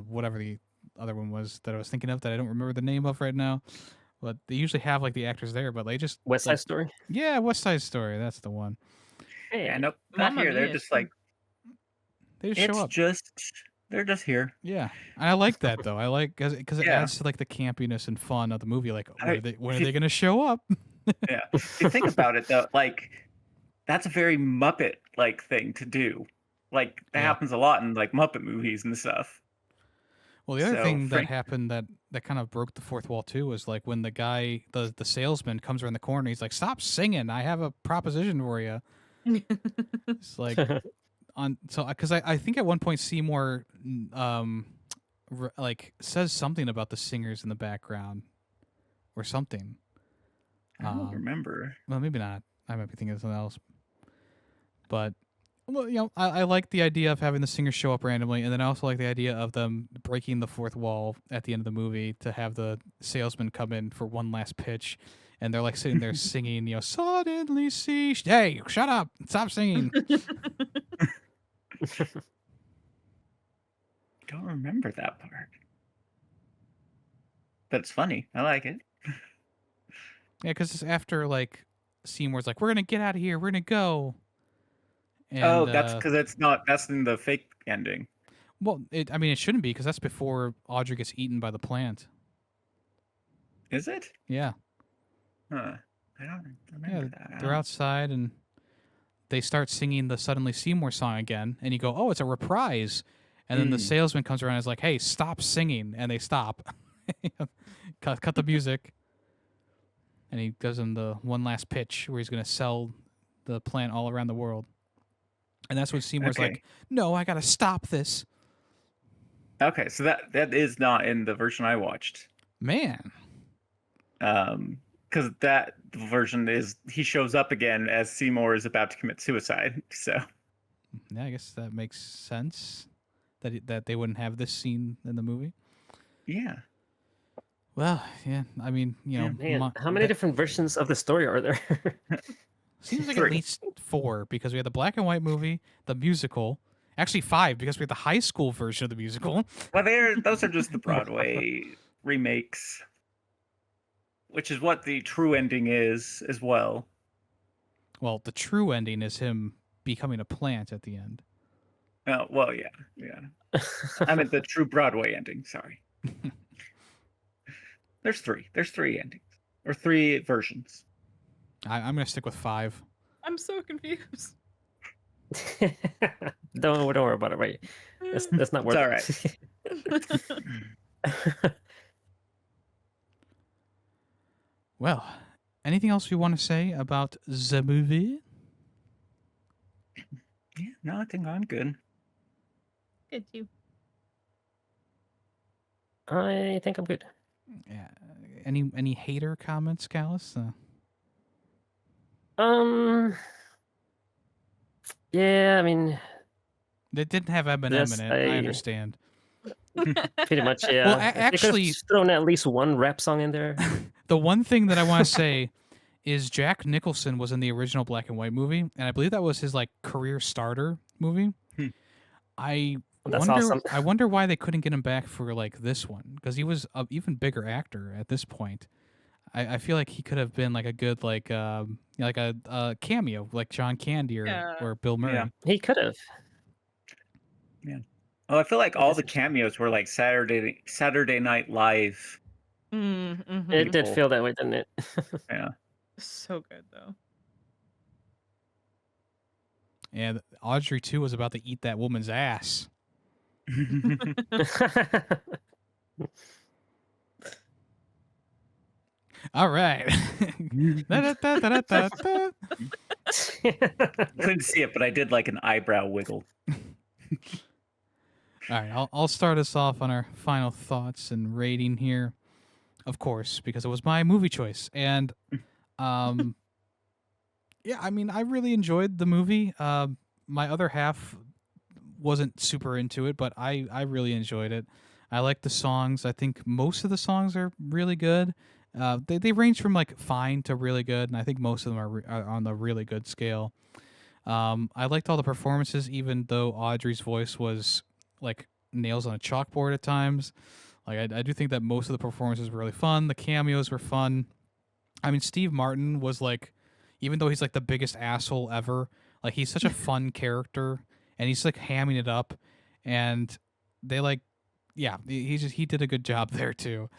whatever the other one was that I was thinking of that I don't remember the name of right now. But they usually have like the actors there, but they just West Side like, Story. yeah, West Side Story. That's the one. Hey, Yeah, nope. Not Mamma here. They're Mia, just too. like, They just show it's up. they're just here. Yeah, and I like that though. I like because it Yeah. adds to like the campiness and fun of the movie. Like, I- when are they gonna show up? Yeah. If you think about it though, like that's a very Muppet like thing to do. Like that Yeah. happens a lot in like Muppet movies and stuff. Well, the other So, thing that Frank- happened that kind of broke the fourth wall too was like when the guy, the salesman, comes around the corner. He's like, "Stop singing! I have a proposition for you." It's like because I think at one point Seymour like says something about the singers in the background or something. I don't remember. Well, maybe not. I might be thinking of something else. But well, I like the idea of having the singers show up randomly, and then I also like the idea of them breaking the fourth wall at the end of the movie to have the salesman come in for one last pitch, and they're like sitting there singing, suddenly see, hey, shut up, stop singing. Don't remember that part. But it's funny. I like it. Yeah, because it's after like Seymour's like, we're gonna get out of here, we're gonna go. And, oh, that's because that's in the fake ending. well, it shouldn't be because that's before Audrey gets eaten by the plant. Is it? Yeah. Huh. I don't remember that. They're outside and they start singing the Suddenly Seymour song again, and you go, "Oh, it's a reprise." And then the salesman comes around and is like, "Hey, stop singing," and they stop. cut the music, and he gives them the one last pitch where he's going to sell the plant all around the world. And that's when Seymour's Okay. like, "No, I got to stop this." Okay, so that is not in the version I watched. Man, Because that version is he shows up again as Seymour is about to commit suicide. So yeah, I guess that makes sense that they wouldn't have this scene in the movie. yeah, Well, yeah, I mean, Man, how many different versions of the story are there? seems like at 3. least 4 because we had the black and white movie, the musical. Actually, 5 because we had the high school version of the musical. well, those are just the Broadway remakes, which is what the true ending is as well. Well, the true ending is him becoming a plant at the end. Oh, well, yeah. I meant the true Broadway ending. Sorry. There's 3. There's 3 endings or 3 versions. I'm gonna stick with 5. I'm so confused. Don't worry about it, right? That's not worth It's it. Well, anything else you want to say about the movie? Yeah, no, I think I'm good. Good too. I think I'm good. Yeah. Any hater comments, Callus? Yeah, I mean, They didn't have Eminem Yes, in it. I I- understand. pretty much, yeah. Well, They could've actually- thrown at least one rap song in there. The one thing that I want to say is Jack Nicholson was in the original black and white movie, and I believe that was his like career starter movie. Hmm. I That's wonder. awesome. I wonder why they couldn't get him back for like this one because he was an even bigger actor at this point. I feel like he could have been like a good like a cameo like John Candy Yeah. or Bill Murray. Yeah. He could have. Oh, I feel like I all guess the cameos were like Saturday Night Live. Mm-hmm. it did People. feel that way, didn't it? Yeah. So good though. And Audrey too was about to eat that woman's ass. All right. Da-da-da-da-da-da. Couldn't see it, but I did like an eyebrow wiggle. All right, I'll start us off on our final thoughts and rating here, of course, because it was my movie choice. And yeah, I mean, I really enjoyed the movie. My other half wasn't super into it, but I really enjoyed it. I like the songs. I think most of the songs are really good. They range from like fine to really good, and I think most of them are on the really good scale. I liked all the performances, even though Audrey's voice was like nails on a chalkboard at times. Like I do think that most of the performances were really fun. The cameos were fun. I mean, Steve Martin was like, even though he's like the biggest asshole ever, like he's such a fun character, and he's like hamming it up, and they like, yeah, he did a good job there too.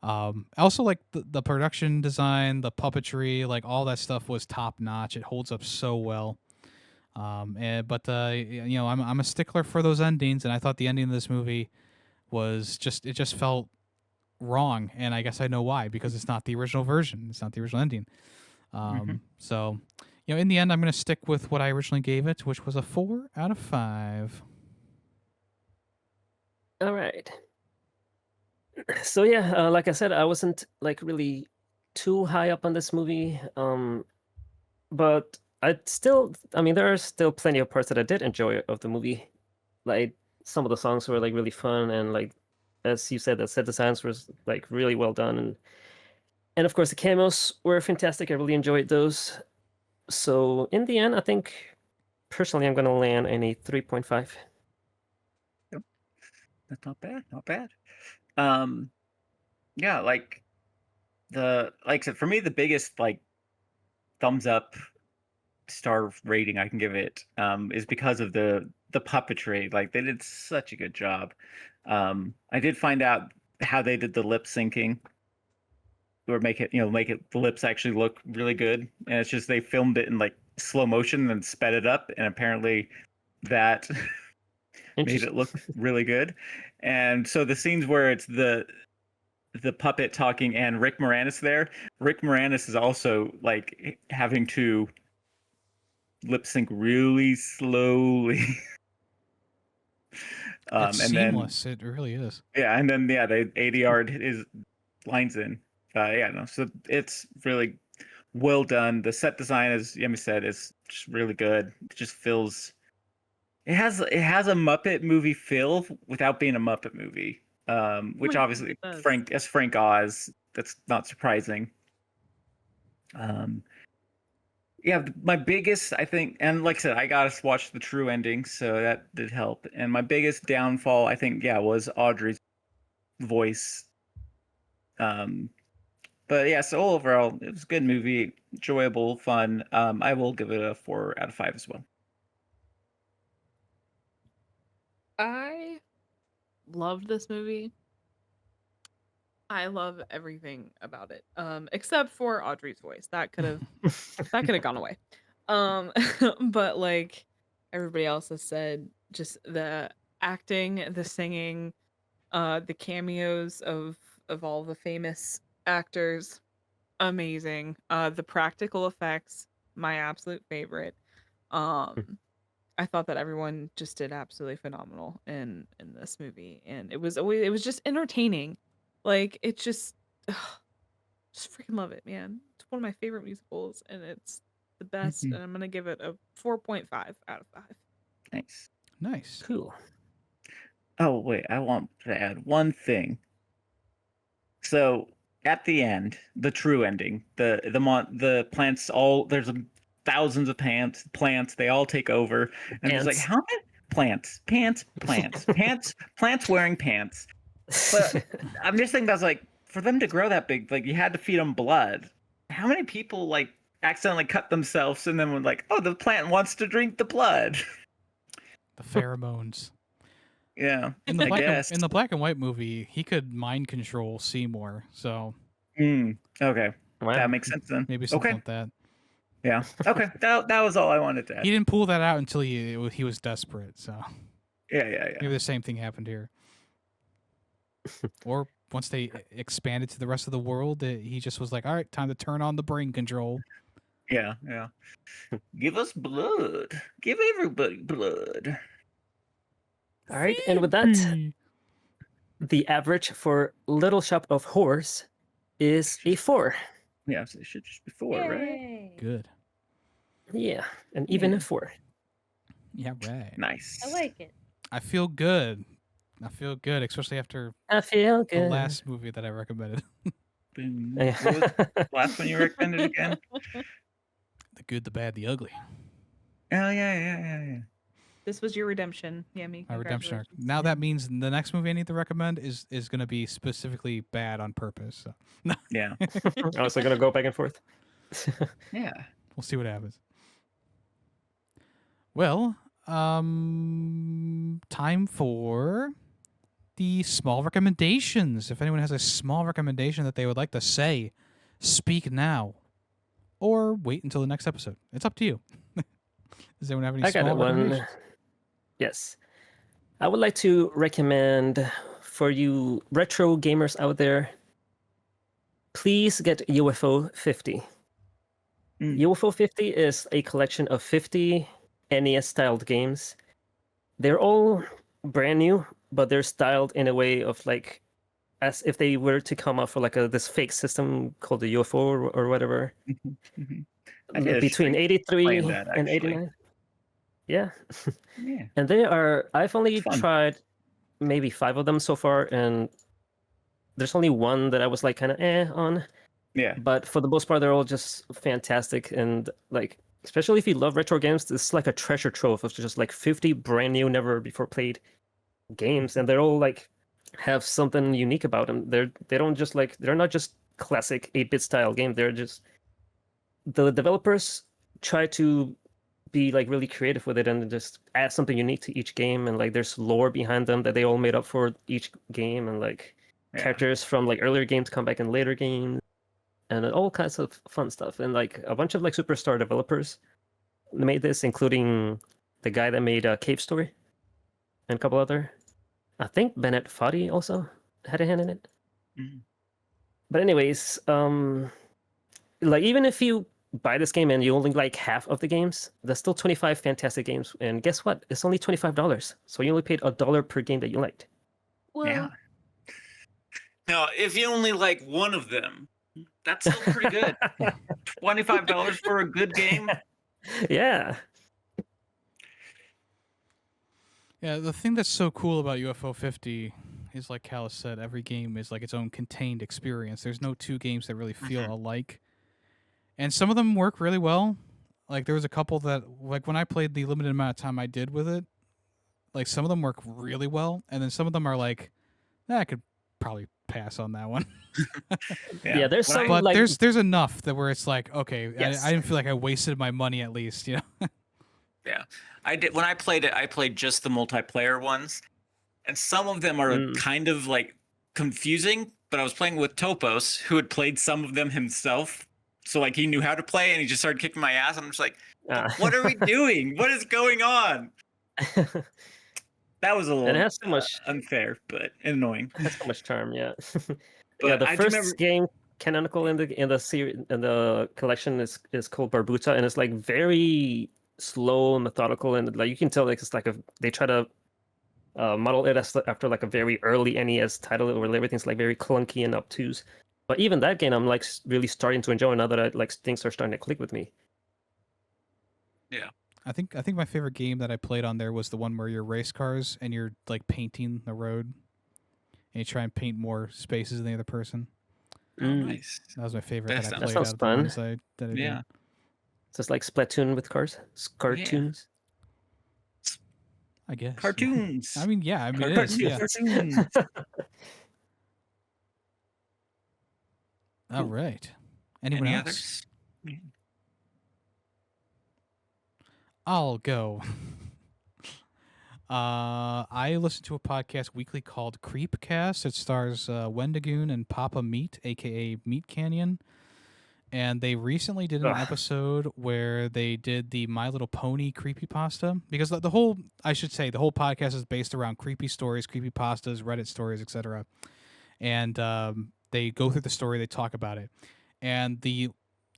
I also like the production design, the puppetry, like all that stuff was top notch. It holds up so well. But you know, I'm a stickler for those endings, and I thought the ending of this movie was it just felt wrong, and I guess I know why, because it's not the original version. It's not the original ending. So, you know, in the end, I'm going to stick with what I originally gave it, which was a 4 out of 5. All right. So yeah, like I said, I wasn't like really too high up on this movie, but I mean, there are still plenty of parts that I did enjoy of the movie. Like some of the songs were like really fun, and like as you said, the set designs was like really well done, and of course the cameos were fantastic. I really enjoyed those. So in the end, I think personally I'm gonna land in a 3.5. That's not bad. Not bad. Yeah, like I said, for me, the biggest like thumbs up star rating I can give it is because of the puppetry. Like they did such a good job. I did find out how they did the lip syncing, or make it the lips actually look really good. And it's just they filmed it in like slow motion and sped it up, and apparently that made it look really good. And so the scenes where it's the puppet talking and Rick Moranis there, Rick Moranis is also like having to lip sync really slowly. It's And seamless. It really is. then they ADR'd his lines in. No, so it's really well done. The set design, as Yemmy said, is just really good. It just feels it has a Muppet movie feel without being a Muppet movie. Which obviously Frank Oz, that's not surprising. Yeah, my biggest, I think, and like I said, I got to watch the true ending, so that did help. And my biggest downfall, I think, was Audrey's voice. But yeah, so overall, it was a good movie, enjoyable, fun. I will give it a 4 out of 5 as well. I loved this movie. I love everything about it. Except for Audrey's voice. That could have gone away. But like everybody else has said, just the acting, the singing, the cameos of all the famous actors, amazing. The practical effects, my absolute favorite. I thought that everyone just did absolutely phenomenal in this movie, and it was just entertaining. Like it just freaking love it, man. It's one of my favorite musicals, and it's the best. And I'm gonna give it a 4.5 out of 5. Nice. Cool. Oh wait, I want to add one thing. So at the end, the true ending, the plants all there's thousands of plants, they all take over, and it's like, how many plants wearing pants? But I'm just thinking about, like, for them to grow that big, like you had to feed them blood. How many people like accidentally cut themselves and then were like, oh, the plant wants to drink the blood? The pheromones. Yeah. In the I black and, guess. in the black and white movie, he could mind control Seymour, so Okay. Wow. That makes sense then. maybe something Okay. like that. Yeah. Okay. That was all I wanted to add. He didn't pull that out until he was desperate. So Yeah. maybe the same thing happened here. Or once they expanded to the rest of the world, he just was like, "All right, time to turn on the brain control." Yeah. Give us blood. Give everybody blood. All right, and with that, the average for Little Shop of Horrors is a 4. Yeah, so it should just be 4, right? Yay. Good. Yeah, and even Yeah. a 4. Yeah, right. Nice. I like it. I feel good. Especially after I feel the good. last movie that I recommended. Boom. Yeah. What was the last one you recommended again? The Good, the Bad, the Ugly. Oh yeah. This was your redemption, Yemmy. My redemption arc. Congratulations. Now that means the next movie I need to recommend is going to be specifically bad on purpose. So Yeah. I was going to go back and forth. Yeah. we'll see what happens. Well, time for the small recommendations. If anyone has a small recommendation that they would like to say, speak now, or wait until the next episode. It's up to you. Does anyone have any I got small it one. recommendations? Yes. I would like to recommend for you retro gamers out there, please get UFO 50. UFO 50 is a collection of 50 NES-styled games. They're all brand new, but they're styled in a way of like as if they were to come off for like this fake system called the UFO or whatever. I did a Between stream 83 playing that, and actually. 89. Yeah. Yeah. And I've only Fun. tried maybe 5 of them so far, and there's only one that I was like kind of on. Yeah. But for the most part, they're all just fantastic. And like, especially if you love retro games, this is like a treasure trove of just like 50 brand new, never before played games. And they're all like have something unique about them. They're not just classic 8-bit style game. They're just, the developers try to be like really creative with it and just add something unique to each game, and like there's lore behind them that they all made up for each game, and like characters from like earlier games come back in later games, and all kinds of fun stuff. And like a bunch of like superstar developers made this, including the guy that made Cave Story and a couple other. I think Bennett Foddy also had a hand in it. But anyways, like even if you buy this game and you only like half of the games, there's still 25 fantastic games. And guess what? It's only $25. So you only paid $1 per game that you liked. Well, Yeah. Now, if you only like one of them, that's still pretty good. $25 for a good game. Yeah. Yeah, the thing that's so cool about UFO 50 is, like Callus said, every game is like its own contained experience. There's no two games that really feel alike. And some of them work really well. Like there was a couple that, like when I played the limited amount of time I did with it, like some of them work really well. And then some of them are like, I could probably pass on that one. Yeah, there's some But like there's enough that where it's like, okay, Yes. I didn't feel like I wasted my money at least, you know? Yeah. I did when I played it, I played just the multiplayer ones. And some of them are kind of like confusing, but I was playing with Topos, who had played some of them himself. So like he knew how to play and he just started kicking my ass. I'm just like, what are we doing? What is going on? That was a little and it has so much unfair, but annoying. it has so much charm, yeah. But Yeah, the I do first remember- game canonical in the series in the collection is called Barbuta, and it's like very slow and methodical, and like you can tell like it's like they try to model it as after like a very early NES title where everything's like very clunky and obtuse. But even that game, I'm like really starting to enjoy now that like things are starting to click with me. Yeah. I think my favorite game that I played on there was the one where you're race cars and you're like painting the road, and you try and paint more spaces than the other person. Oh, nice. That was my favorite That that I sounds- played That sounds out of the fun. ones that I Yeah. did. So it's like Splatoon with cars, cartoons. I guess. Cartoons. I mean, yeah. I mean, it Cartoons. is. Yeah. Cartoons. All right. Anyone Any else? others? I'll go. I listen to a podcast weekly called Creepcast. It stars Wendigoon and Papa Meat, aka Meat Canyon. And they recently did an Ugh. episode where they did the My Little Pony creepypasta, because the whole, I should say, the whole podcast is based around creepy stories, creepypastas, Reddit stories, etc. And they go through the story, they talk about it. And the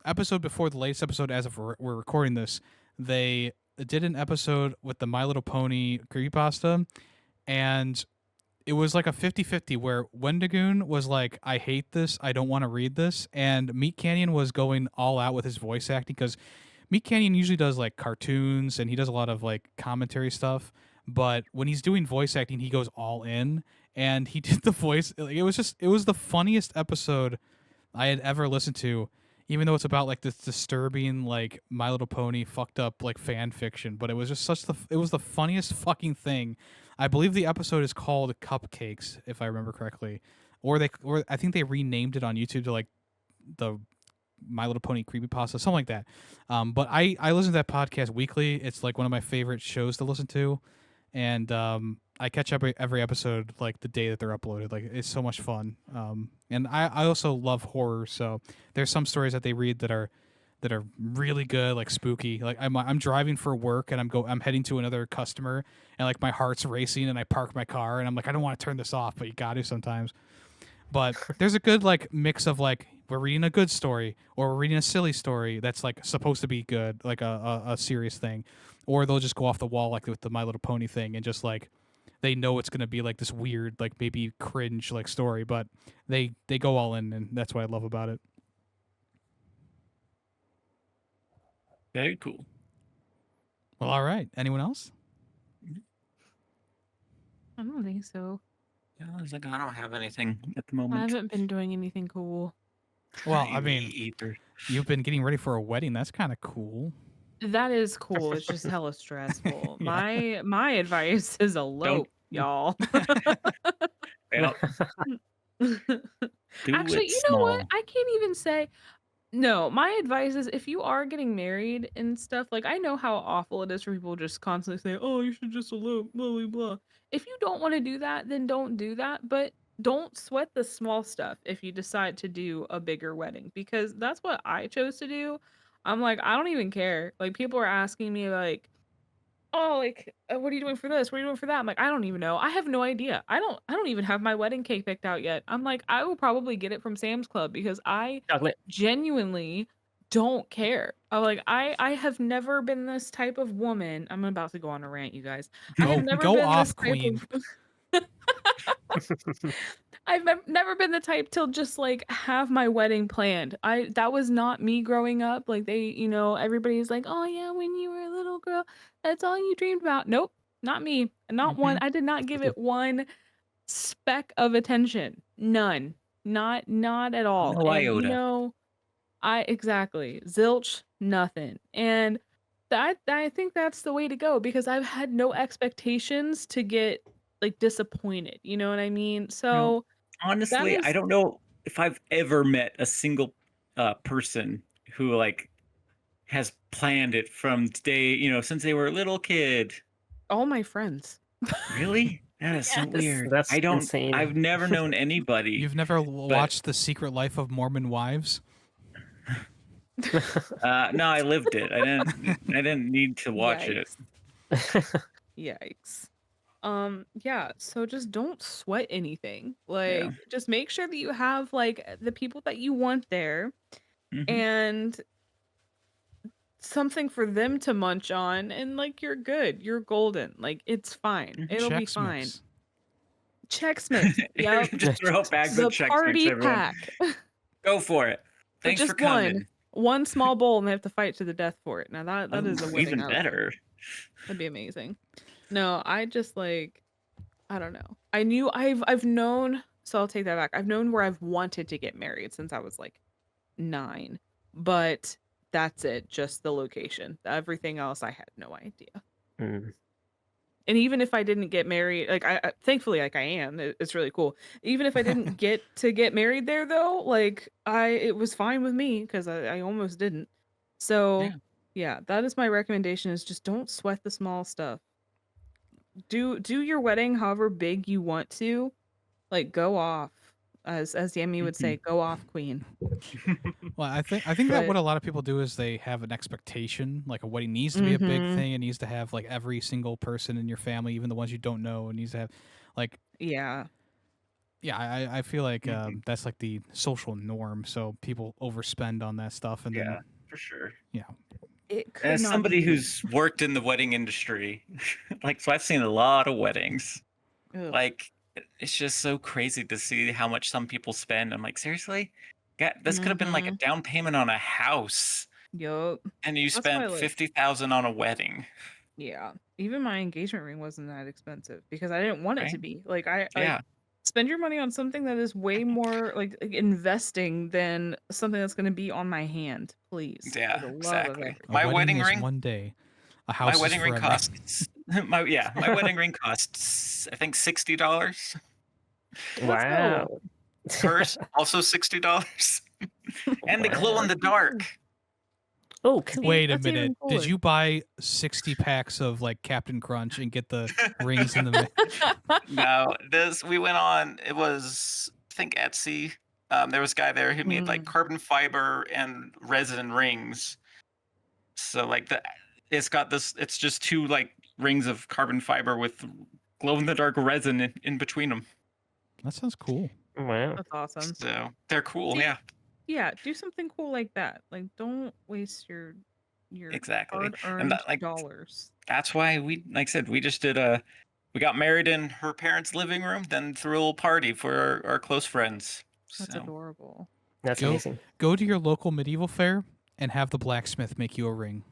episode before the latest episode, as of we're recording this, they did an episode with the My Little Pony creepypasta, and it was like a 50-50 where Wendigoon was like, I hate this, I don't want to read this, and Meat Canyon was going all out with his voice acting, because Meat Canyon usually does like cartoons and he does a lot of like commentary stuff, but when he's doing voice acting he goes all in, and he did the voice, it was the funniest episode I had ever listened to, even though it's about like this disturbing like My Little Pony fucked up like fan fiction, but it was just it was the funniest fucking thing. I believe the episode is called Cupcakes, if I remember correctly, or I think they renamed it on YouTube to like the My Little Pony creepypasta, something like that. But I listen to that podcast weekly. It's like one of my favorite shows to listen to, and I catch up every episode like the day that they're uploaded. Like, it's so much fun. And I also love horror, so there's some stories that they read that are really good, like spooky. Like I'm driving for work and I'm heading to another customer, and like my heart's racing and I park my car and I'm like, I don't want to turn this off, but you got to sometimes. But there's a good like mix of like, we're reading a good story or we're reading a silly story that's like supposed to be good, like a serious thing, or they'll just go off the wall like with the My Little Pony thing, and just like they know it's gonna be like this weird, like maybe cringe like story, but they go all in, and that's what I love about it. Very cool. Well, all right. Anyone else? I don't think so. Yeah, I was like, I don't have anything at the I moment. haven't been doing anything cool. Well, I Me mean, either. you've been getting ready for a wedding. That's kind of cool. That is cool. It's just hella stressful. Yeah. My advice is elope, y'all. Well, do Actually, it you know what? small. I can't even say. No, my advice is, if you are getting married and stuff, like, I know how awful it is for people just constantly say, "Oh, you should just elope, blah blah blah." If you don't want to do that, then don't do that. But don't sweat the small stuff if you decide to do a bigger wedding, because that's what I chose to do. I'm like, I don't even care. Like, people are asking me like, "Oh, like, what are you doing for this? What are you doing for that?" I'm like, I don't even know. I have no idea. I don't even have my wedding cake picked out yet. I'm like, I will probably get it from Sam's Club, because I Chocolate. genuinely don't care. I have never been this type of woman. I'm about to go on a rant, you guys. I have never Go been off, this type queen. of never been the type to just like have my wedding planned. That was not me growing up. Like, everybody's like, "Oh yeah, when you were a little girl, that's all you dreamed about." Nope, not me. Not one. I did not give it one speck of attention. None. Not at all. No And iota. I exactly. Zilch, nothing. And I think that's the way to go, because I've had no expectations to get like disappointed. You know what I mean? So that Honestly, I is don't know if I've ever met a single person who like has planned it from day, since they were a little kid. all my friends. Really? That is so Yes. weird. That's I don't. insane. I've never known anybody. You've never watched The Secret Life of Mormon Wives? No, I lived it. I didn't need to watch it. Yikes. Yeah, so just don't sweat anything. Yeah. Like, just make sure that you have like the people that you want there, Mhm. and something for them to munch on, and like, you're good. You're golden. Like, it's fine. It'll be Chex fine. Mix. Chex Mix. Yep. Just throw bags The of Chex Mix, party everyone. pack. Go for it. But Thanks for just coming. one small bowl, and they have to fight to the death for it. Now that is a Ooh, wedding even I love. better. That'd be amazing. No, I just like, I don't know. I've known, so I'll take that back. I've known where I've wanted to get married since I was like 9, but that's it. Just the location. Everything else, I had no idea. Mm. And even if I didn't get married, like, I thankfully, like, I am, it's really cool. Even if I didn't get married there though, like, it was fine with me, because I almost didn't. So Yeah. yeah, that is my recommendation, is just don't sweat the small stuff. do your wedding however big you want to. Like, go off, as Yemmy would say, go off, queen. Well, I think that what But a lot of people do is they have an expectation, like a wedding needs to be a big mm-hmm. thing. It needs to have like every single person in your family, even the ones you don't know. It needs to have, like, Yeah. yeah. I feel like Mhm. that's like the social norm. So people overspend on that stuff, and Yeah, then for sure. It could As not be somebody me. who's worked in the wedding industry, like, so I've seen a lot of weddings. Ugh. Like, it's just so crazy to see how much some people spend. I'm like, seriously? Yeah, this could have been like a Mm-hmm. down payment on a house, Yup. and you That's why, spent like, 50,000 on a wedding, yeah. Even my engagement ring wasn't that expensive because I didn't want it right? to be. Like, I like Yeah, spend your money on something that is way more like investing than something that's going to be on my hand, please, for yeah, the love of exactly. everything. a My wedding wedding is ring, one day, a my house is wedding ring forever. costs my wedding ring costs I think $60. Let's go. Wow. Purse also $60, and they glow in Wow. the dark. Oh, cool. See, Wait a that's even minute. Did cooler. you buy 60 packs of like Captain Crunch and get the rings in the? No, this we went on. It was I think Etsy. There was a guy there who made like Mm. carbon fiber and resin rings. So like it's got this. It's just two like rings of carbon fiber with glow in the dark resin in between them. That sounds cool. Wow. That's awesome. So they're cool. See, Yeah, yeah, do something cool like that. Like, don't waste your exactly. And hard-earned dollars. that's why we like I said we just did we got married in her parents' living room, then threw a little party for our close friends. That's So adorable. That's Go amazing. go to your local medieval fair and have the blacksmith make you a ring.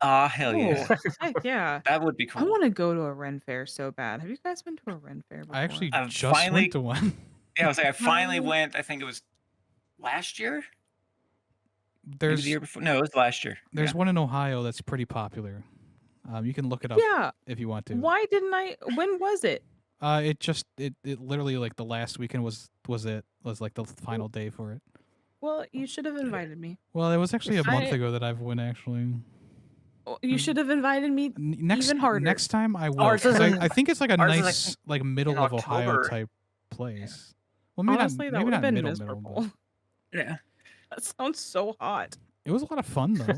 hell yeah, Oh, Heck yeah. that would be I cool. want to go to a Ren fair so bad. Have you guys been to a Ren fair before? I actually I've just finally went to one. Yeah, I was like, I finally How- went. I think it was last year. Maybe the There's year before. No, it was last year. there's Yeah. one in Ohio that's pretty popular. You can look it up Yeah. if you want to. Why didn't I? When was it? It literally like the last weekend was like the final day for it. Well, you should have invited me. Well, it was actually a month I- ago that I've went actually. You should have invited me Next even harder. next time I will. Ours 'Cause is in- I think it's like a ours is, I nice think, like middle of Ohio October. type place. Well, maybe Honestly, not that maybe would have not been middle, miserable. but Yeah. That sounds so hot. it was a lot of fun though.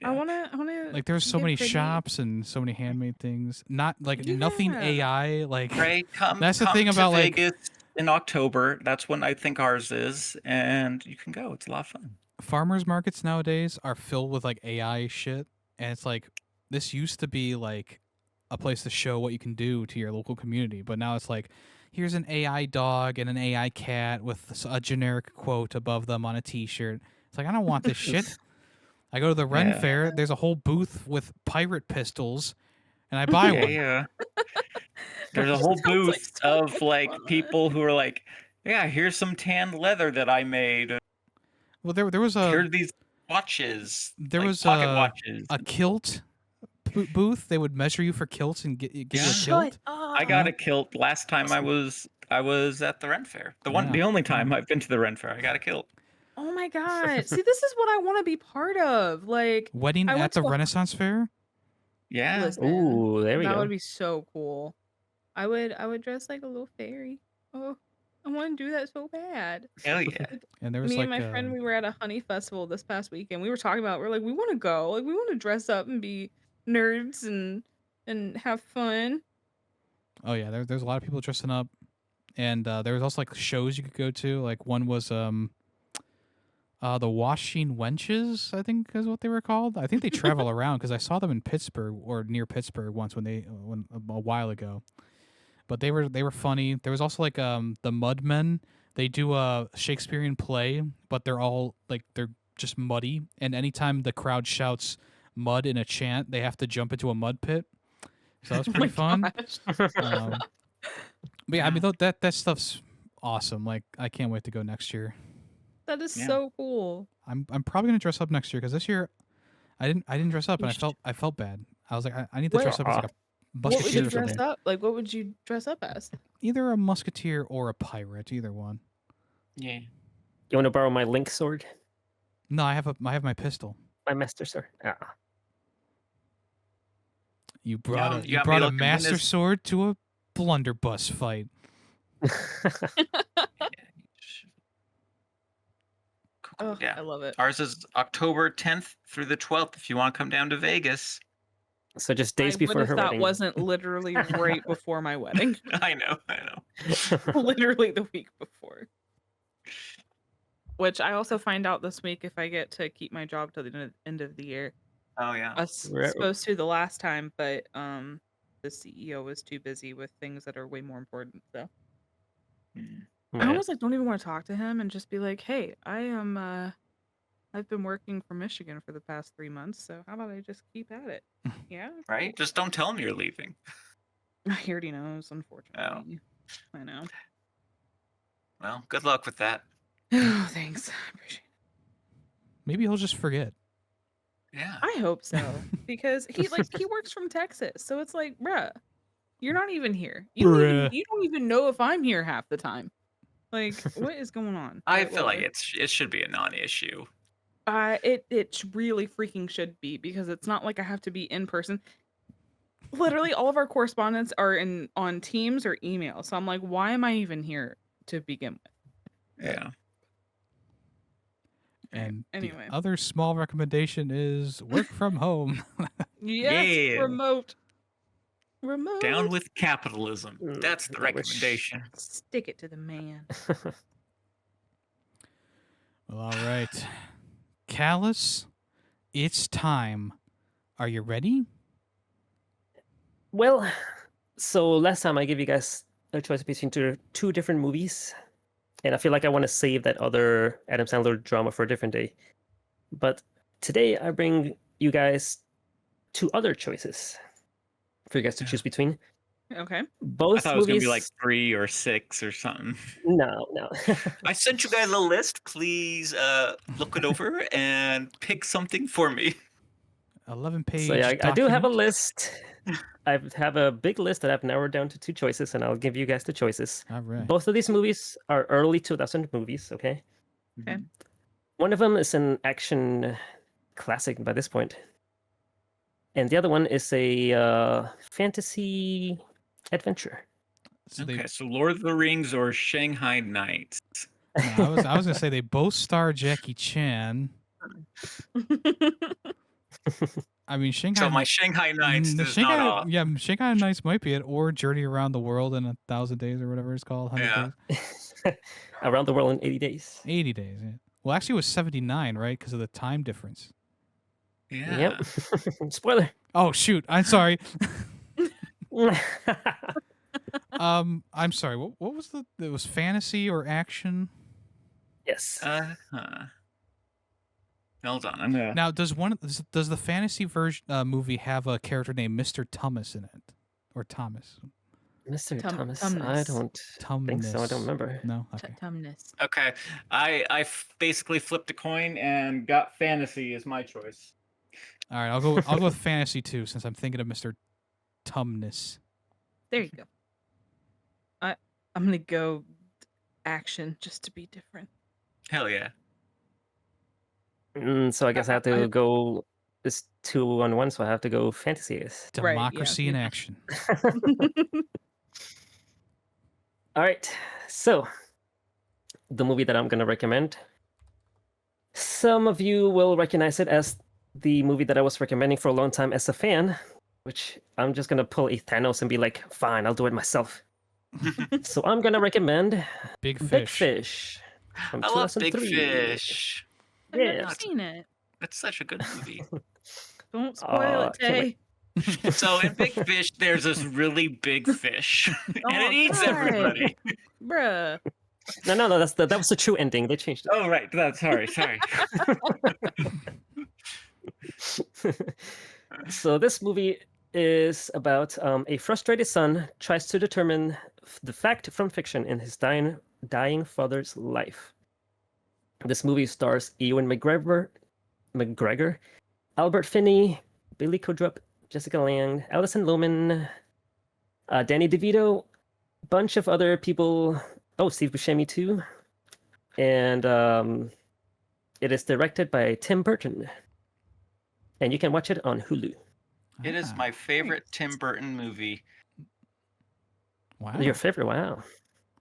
I wanna Like there's so get many pretty- shops and so many handmade things. Not like nothing Yeah. AI. Like Right. That's the come thing to about, like- Vegas in October. That's when I think ours is, and you can go. It's a lot of fun. farmers markets nowadays are filled with like AI shit, and it's like this used to be like a place to show what you can do to your local community, but now it's like here's an AI dog and an AI cat with a generic quote above them on a T-shirt. It's like I don't want this shit. I go to the Ren Yeah. Fair. There's a whole booth with pirate pistols, and I buy Yeah, one. yeah. There's a That whole sounds like booth so of much like fun. people who are like, yeah, here's some tanned leather that I made. Well, there was Here a are these watches. there like was pocket watches. a kilt booth. They would measure you for kilts and give you a Yeah. kilt. I got a kilt last time I was at the Ren Fair. Yeah. The only time I've been to the Ren Fair, I got a kilt. Oh my god! See, this is what I want to be part of. Like, Wedding I at went the to a- Renaissance Fair. Yeah. listen, ooh, there we that go. would be so cool. I would dress like a little fairy. Oh, I want to do that so bad. Hell yeah. And there was Me like and my friend, we were at a honey festival this past weekend. We were talking about, we're like, we want to go. Like, we want to dress up and be nerds and have fun. oh yeah, there's a lot of people dressing up, and there was also like shows you could go to. Like one was the Washing Wenches, I think is what they were called. I think they travel around because I saw them in Pittsburgh or near Pittsburgh once when a while ago. But they were funny. There was also like the Mudmen. They do a Shakespearean play, but they're all like they're just muddy. And anytime the crowd shouts mud in a chant, they have to jump into a mud pit. So that was pretty fun. Gosh. But yeah, I mean that stuff's awesome. Like I can't wait to go next year. That is Yeah. so cool. I'm probably gonna dress up next year because this year I didn't dress up You and I felt bad. I was like I need to What- dress up as like a What would you musketeer or dress something. up? Like, what would you dress up as? Either a musketeer or a pirate, either one. Yeah. You want to borrow my link sword? No, I have my pistol. My master sword? Ah. You brought Yeah, a you you got me brought a looking, when master is- sword to a blunderbuss fight. Oh, Yeah. I love it. Ours is October 10th through the 12th if you want to come down to Vegas. So just I days would before if her that wedding. wasn't literally right before my wedding. I know. Literally the week before. Which I also find out this week if I get to keep my job till the end of the year. Oh, yeah. I was Right. supposed to the last time, but the CEO was too busy with things that are way more important. So Mm. I Right. almost don't even want to talk to him and just be like, "Hey, I've been working for Michigan for the past 3 months, so how about I just keep at it?" Yeah, Right? Just don't tell him you're leaving. he already knows. Unfortunately, I know. Well, good luck with that. Oh, thanks. I appreciate it. Maybe he'll just forget. Yeah. I hope so because he works from Texas, so it's like, bruh, you're not even here. Bruh. You don't even know if I'm here half the time. Like, what is going on? I But feel like whatever. it should be a non-issue. It really freaking should be because it's not like I have to be in person. Literally, all of our correspondence are on Teams or email. So I'm like, why am I even here to begin with? Yeah. And Anyway. the other small recommendation is work from home. Yes, Yeah. remote. Down with capitalism. Mm, That's the I wish. recommendation. Stick it to the man. Well, all right. Callus, it's time. Are you ready? Well, so last time I gave you guys a choice between two different movies, and I feel like I want to save that other Adam Sandler drama for a different day. But today I bring you guys two other choices for you guys to choose between. Okay. Both I thought it was movies. gonna be like 3 or 6 or something. No. I sent you guys a list. Please look it over and pick something for me. 11-page So yeah, I do have a document. list. I have a big list that I've narrowed down to two choices, and I'll give you guys the choices. All right. Both of these movies are early 2000 movies, okay? Okay. One of them is an action classic by this point, and the other one is a fantasy adventure. So Okay, so Lord of the Rings or Shanghai Nights. I was gonna say they both star Jackie Chan. I mean, Shanghai. So my Shanghai Nights the is not Shanghai, off. yeah, Shanghai Nights might be it, or Journey Around the World in 1,000 days or whatever it's called. 100 Yeah. days, Around the World in 80 Days. 80 days. Yeah. Well, actually, it was 79, right? Because of the time difference. Yeah. Yep. Spoiler. Oh shoot! I'm sorry. I'm sorry. What was the? It was fantasy or action? Yes. Hold on, I'm gonna. Now, does the fantasy version movie have a character named Mr. Thomas in it, or Thomas? Mr. Thomas. I Tumnus. don't think so. I don't remember. No. Okay. Tumnus. Okay, I basically flipped a coin and got fantasy as my choice. All right. I'll go with fantasy too, since I'm thinking of Mr. Tumnus. There you go. I'm gonna go action just to be different. Hell yeah. So I guess I have to go. It's 2-on-1, so I have to go fantasy. Yes. Right, yeah. Democracy in action. All right. So the movie that I'm going to recommend. Some of you will recognize it as the movie that I was recommending for a long time as a fan, which I'm just going to pull a Thanos and be like, fine, I'll do it myself. So I'm going to recommend Big Fish. Big Fish from I love Big 2003. Fish. I've Yeah. never seen it. It's such a good movie. Don't spoil it, can't Tay. wait. So in Big Fish, there's this really big fish, and Oh, it eats God. everybody. Bruh. No, that was the true ending. They changed it. Oh right, sorry. So this movie is about a frustrated son tries to determine the fact from fiction in his dying father's life. This movie stars Ewan McGregor, Albert Finney, Billy Crudup, Jessica Lange, Alison Lohman, Danny DeVito, a bunch of other people. Oh, Steve Buscemi too. And it is directed by Tim Burton. And you can watch it on Hulu. It is my favorite Tim Burton movie. Wow. Your favorite? Wow.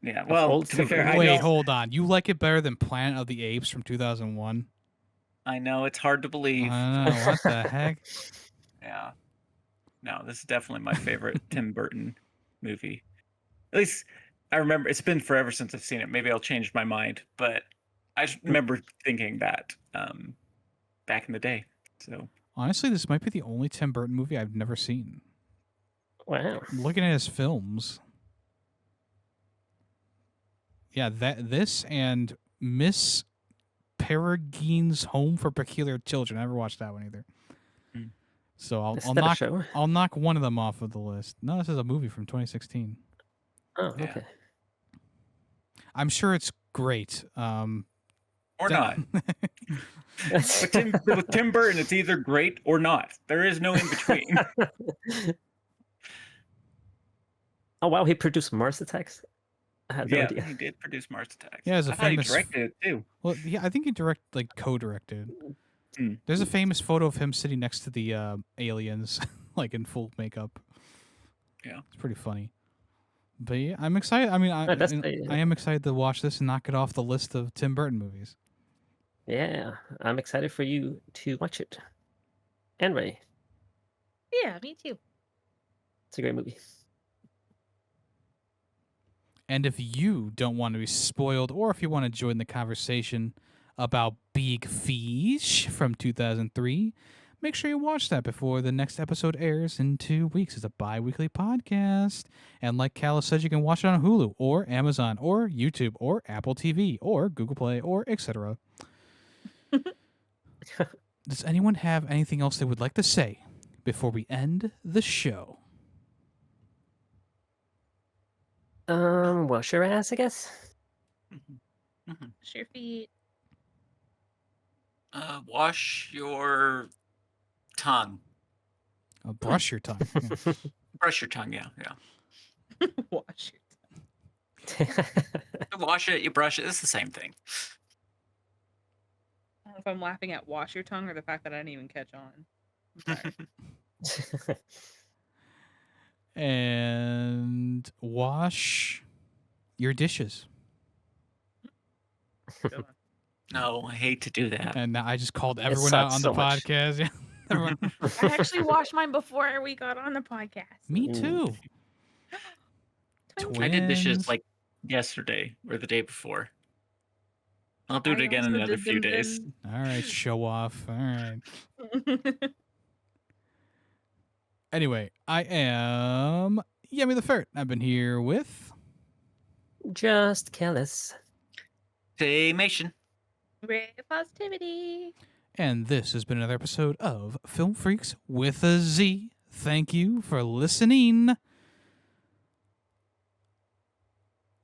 Yeah, Of well, old to be Tim fair, Burton. I Wait, don't. hold on. You like it better than Planet of the Apes from 2001? I know it's hard to I believe. don't know. What the heck? Yeah. No, this is definitely my favorite Tim Burton movie. At least I remember. It's been forever since I've seen it. Maybe I'll change my mind, but I just remember thinking that back in the day. So Honestly, this might be the only Tim Burton movie I've never seen. Wow. I'm looking at his films. Yeah, this and Miss Peregrine's Home for Peculiar Children. I never watched that one either. Mm. So Is that a show? I'll knock one of them off of the list. No, this is a movie from 2016. Oh, Yeah. okay. I'm sure it's great. or not. With Tim Burton, it's either great or not. There is no in between. Oh wow, he produced Mars Attacks. I had no Yeah, idea. he did produce Mars Attacks. Yeah, there's a I thought he famous- directed it too. Well, yeah, I think he co-directed. Hmm. There's a famous photo of him sitting next to the aliens, like in full makeup. Yeah. It's pretty funny. But yeah, I'm excited. I mean, I am excited to watch this and knock it off the list of Tim Burton movies. Yeah, I'm excited for you to watch it. And Ray, Yeah, me too. it's a great movie. And if you don't want to be spoiled, or if you want to join the conversation about Big Fish from 2003, make sure you watch that before the next episode airs in 2 weeks. It's a bi-weekly podcast. And like Calla said, you can watch it on Hulu or Amazon or YouTube or Apple TV or Google Play or etc. Does anyone have anything else they would like to say before we end the show? Wash your ass, I guess. Wash your feet. Wash your tongue. Brush your tongue. Yeah. Brush your tongue. Yeah. Wash your You wash it. You brush it. It's the same thing. I don't know if I'm laughing at wash your tongue or the fact that I didn't even catch on. I'm sorry. And wash your dishes. Good one. No, I hate to do that. And now I just called everyone out sucks on the so much. podcast. Yeah. Everyone- I actually washed mine before we got on the podcast. Me Ooh. too. I did dishes Twins. like yesterday or the day before. I'll do it I again in also another did few them days. All right, show off. All right. Anyway, I am Yemmy the Ferret. I've been here with. Just careless. Claymation. Ray positivity. And this has been another episode of Film Freaks with a Z. Thank you for listening.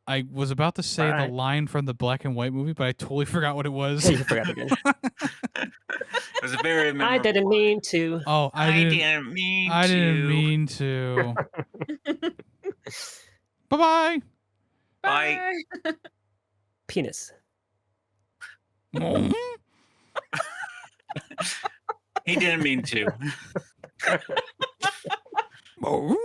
I was about to say Bye. the line from the black and white movie, but I totally forgot what it was. You forgot again. It was a very memorable. I didn't mean to. Oh, I didn't mean I to. didn't mean to. Bye-bye. Bye. Penis. He didn't mean to. Bye.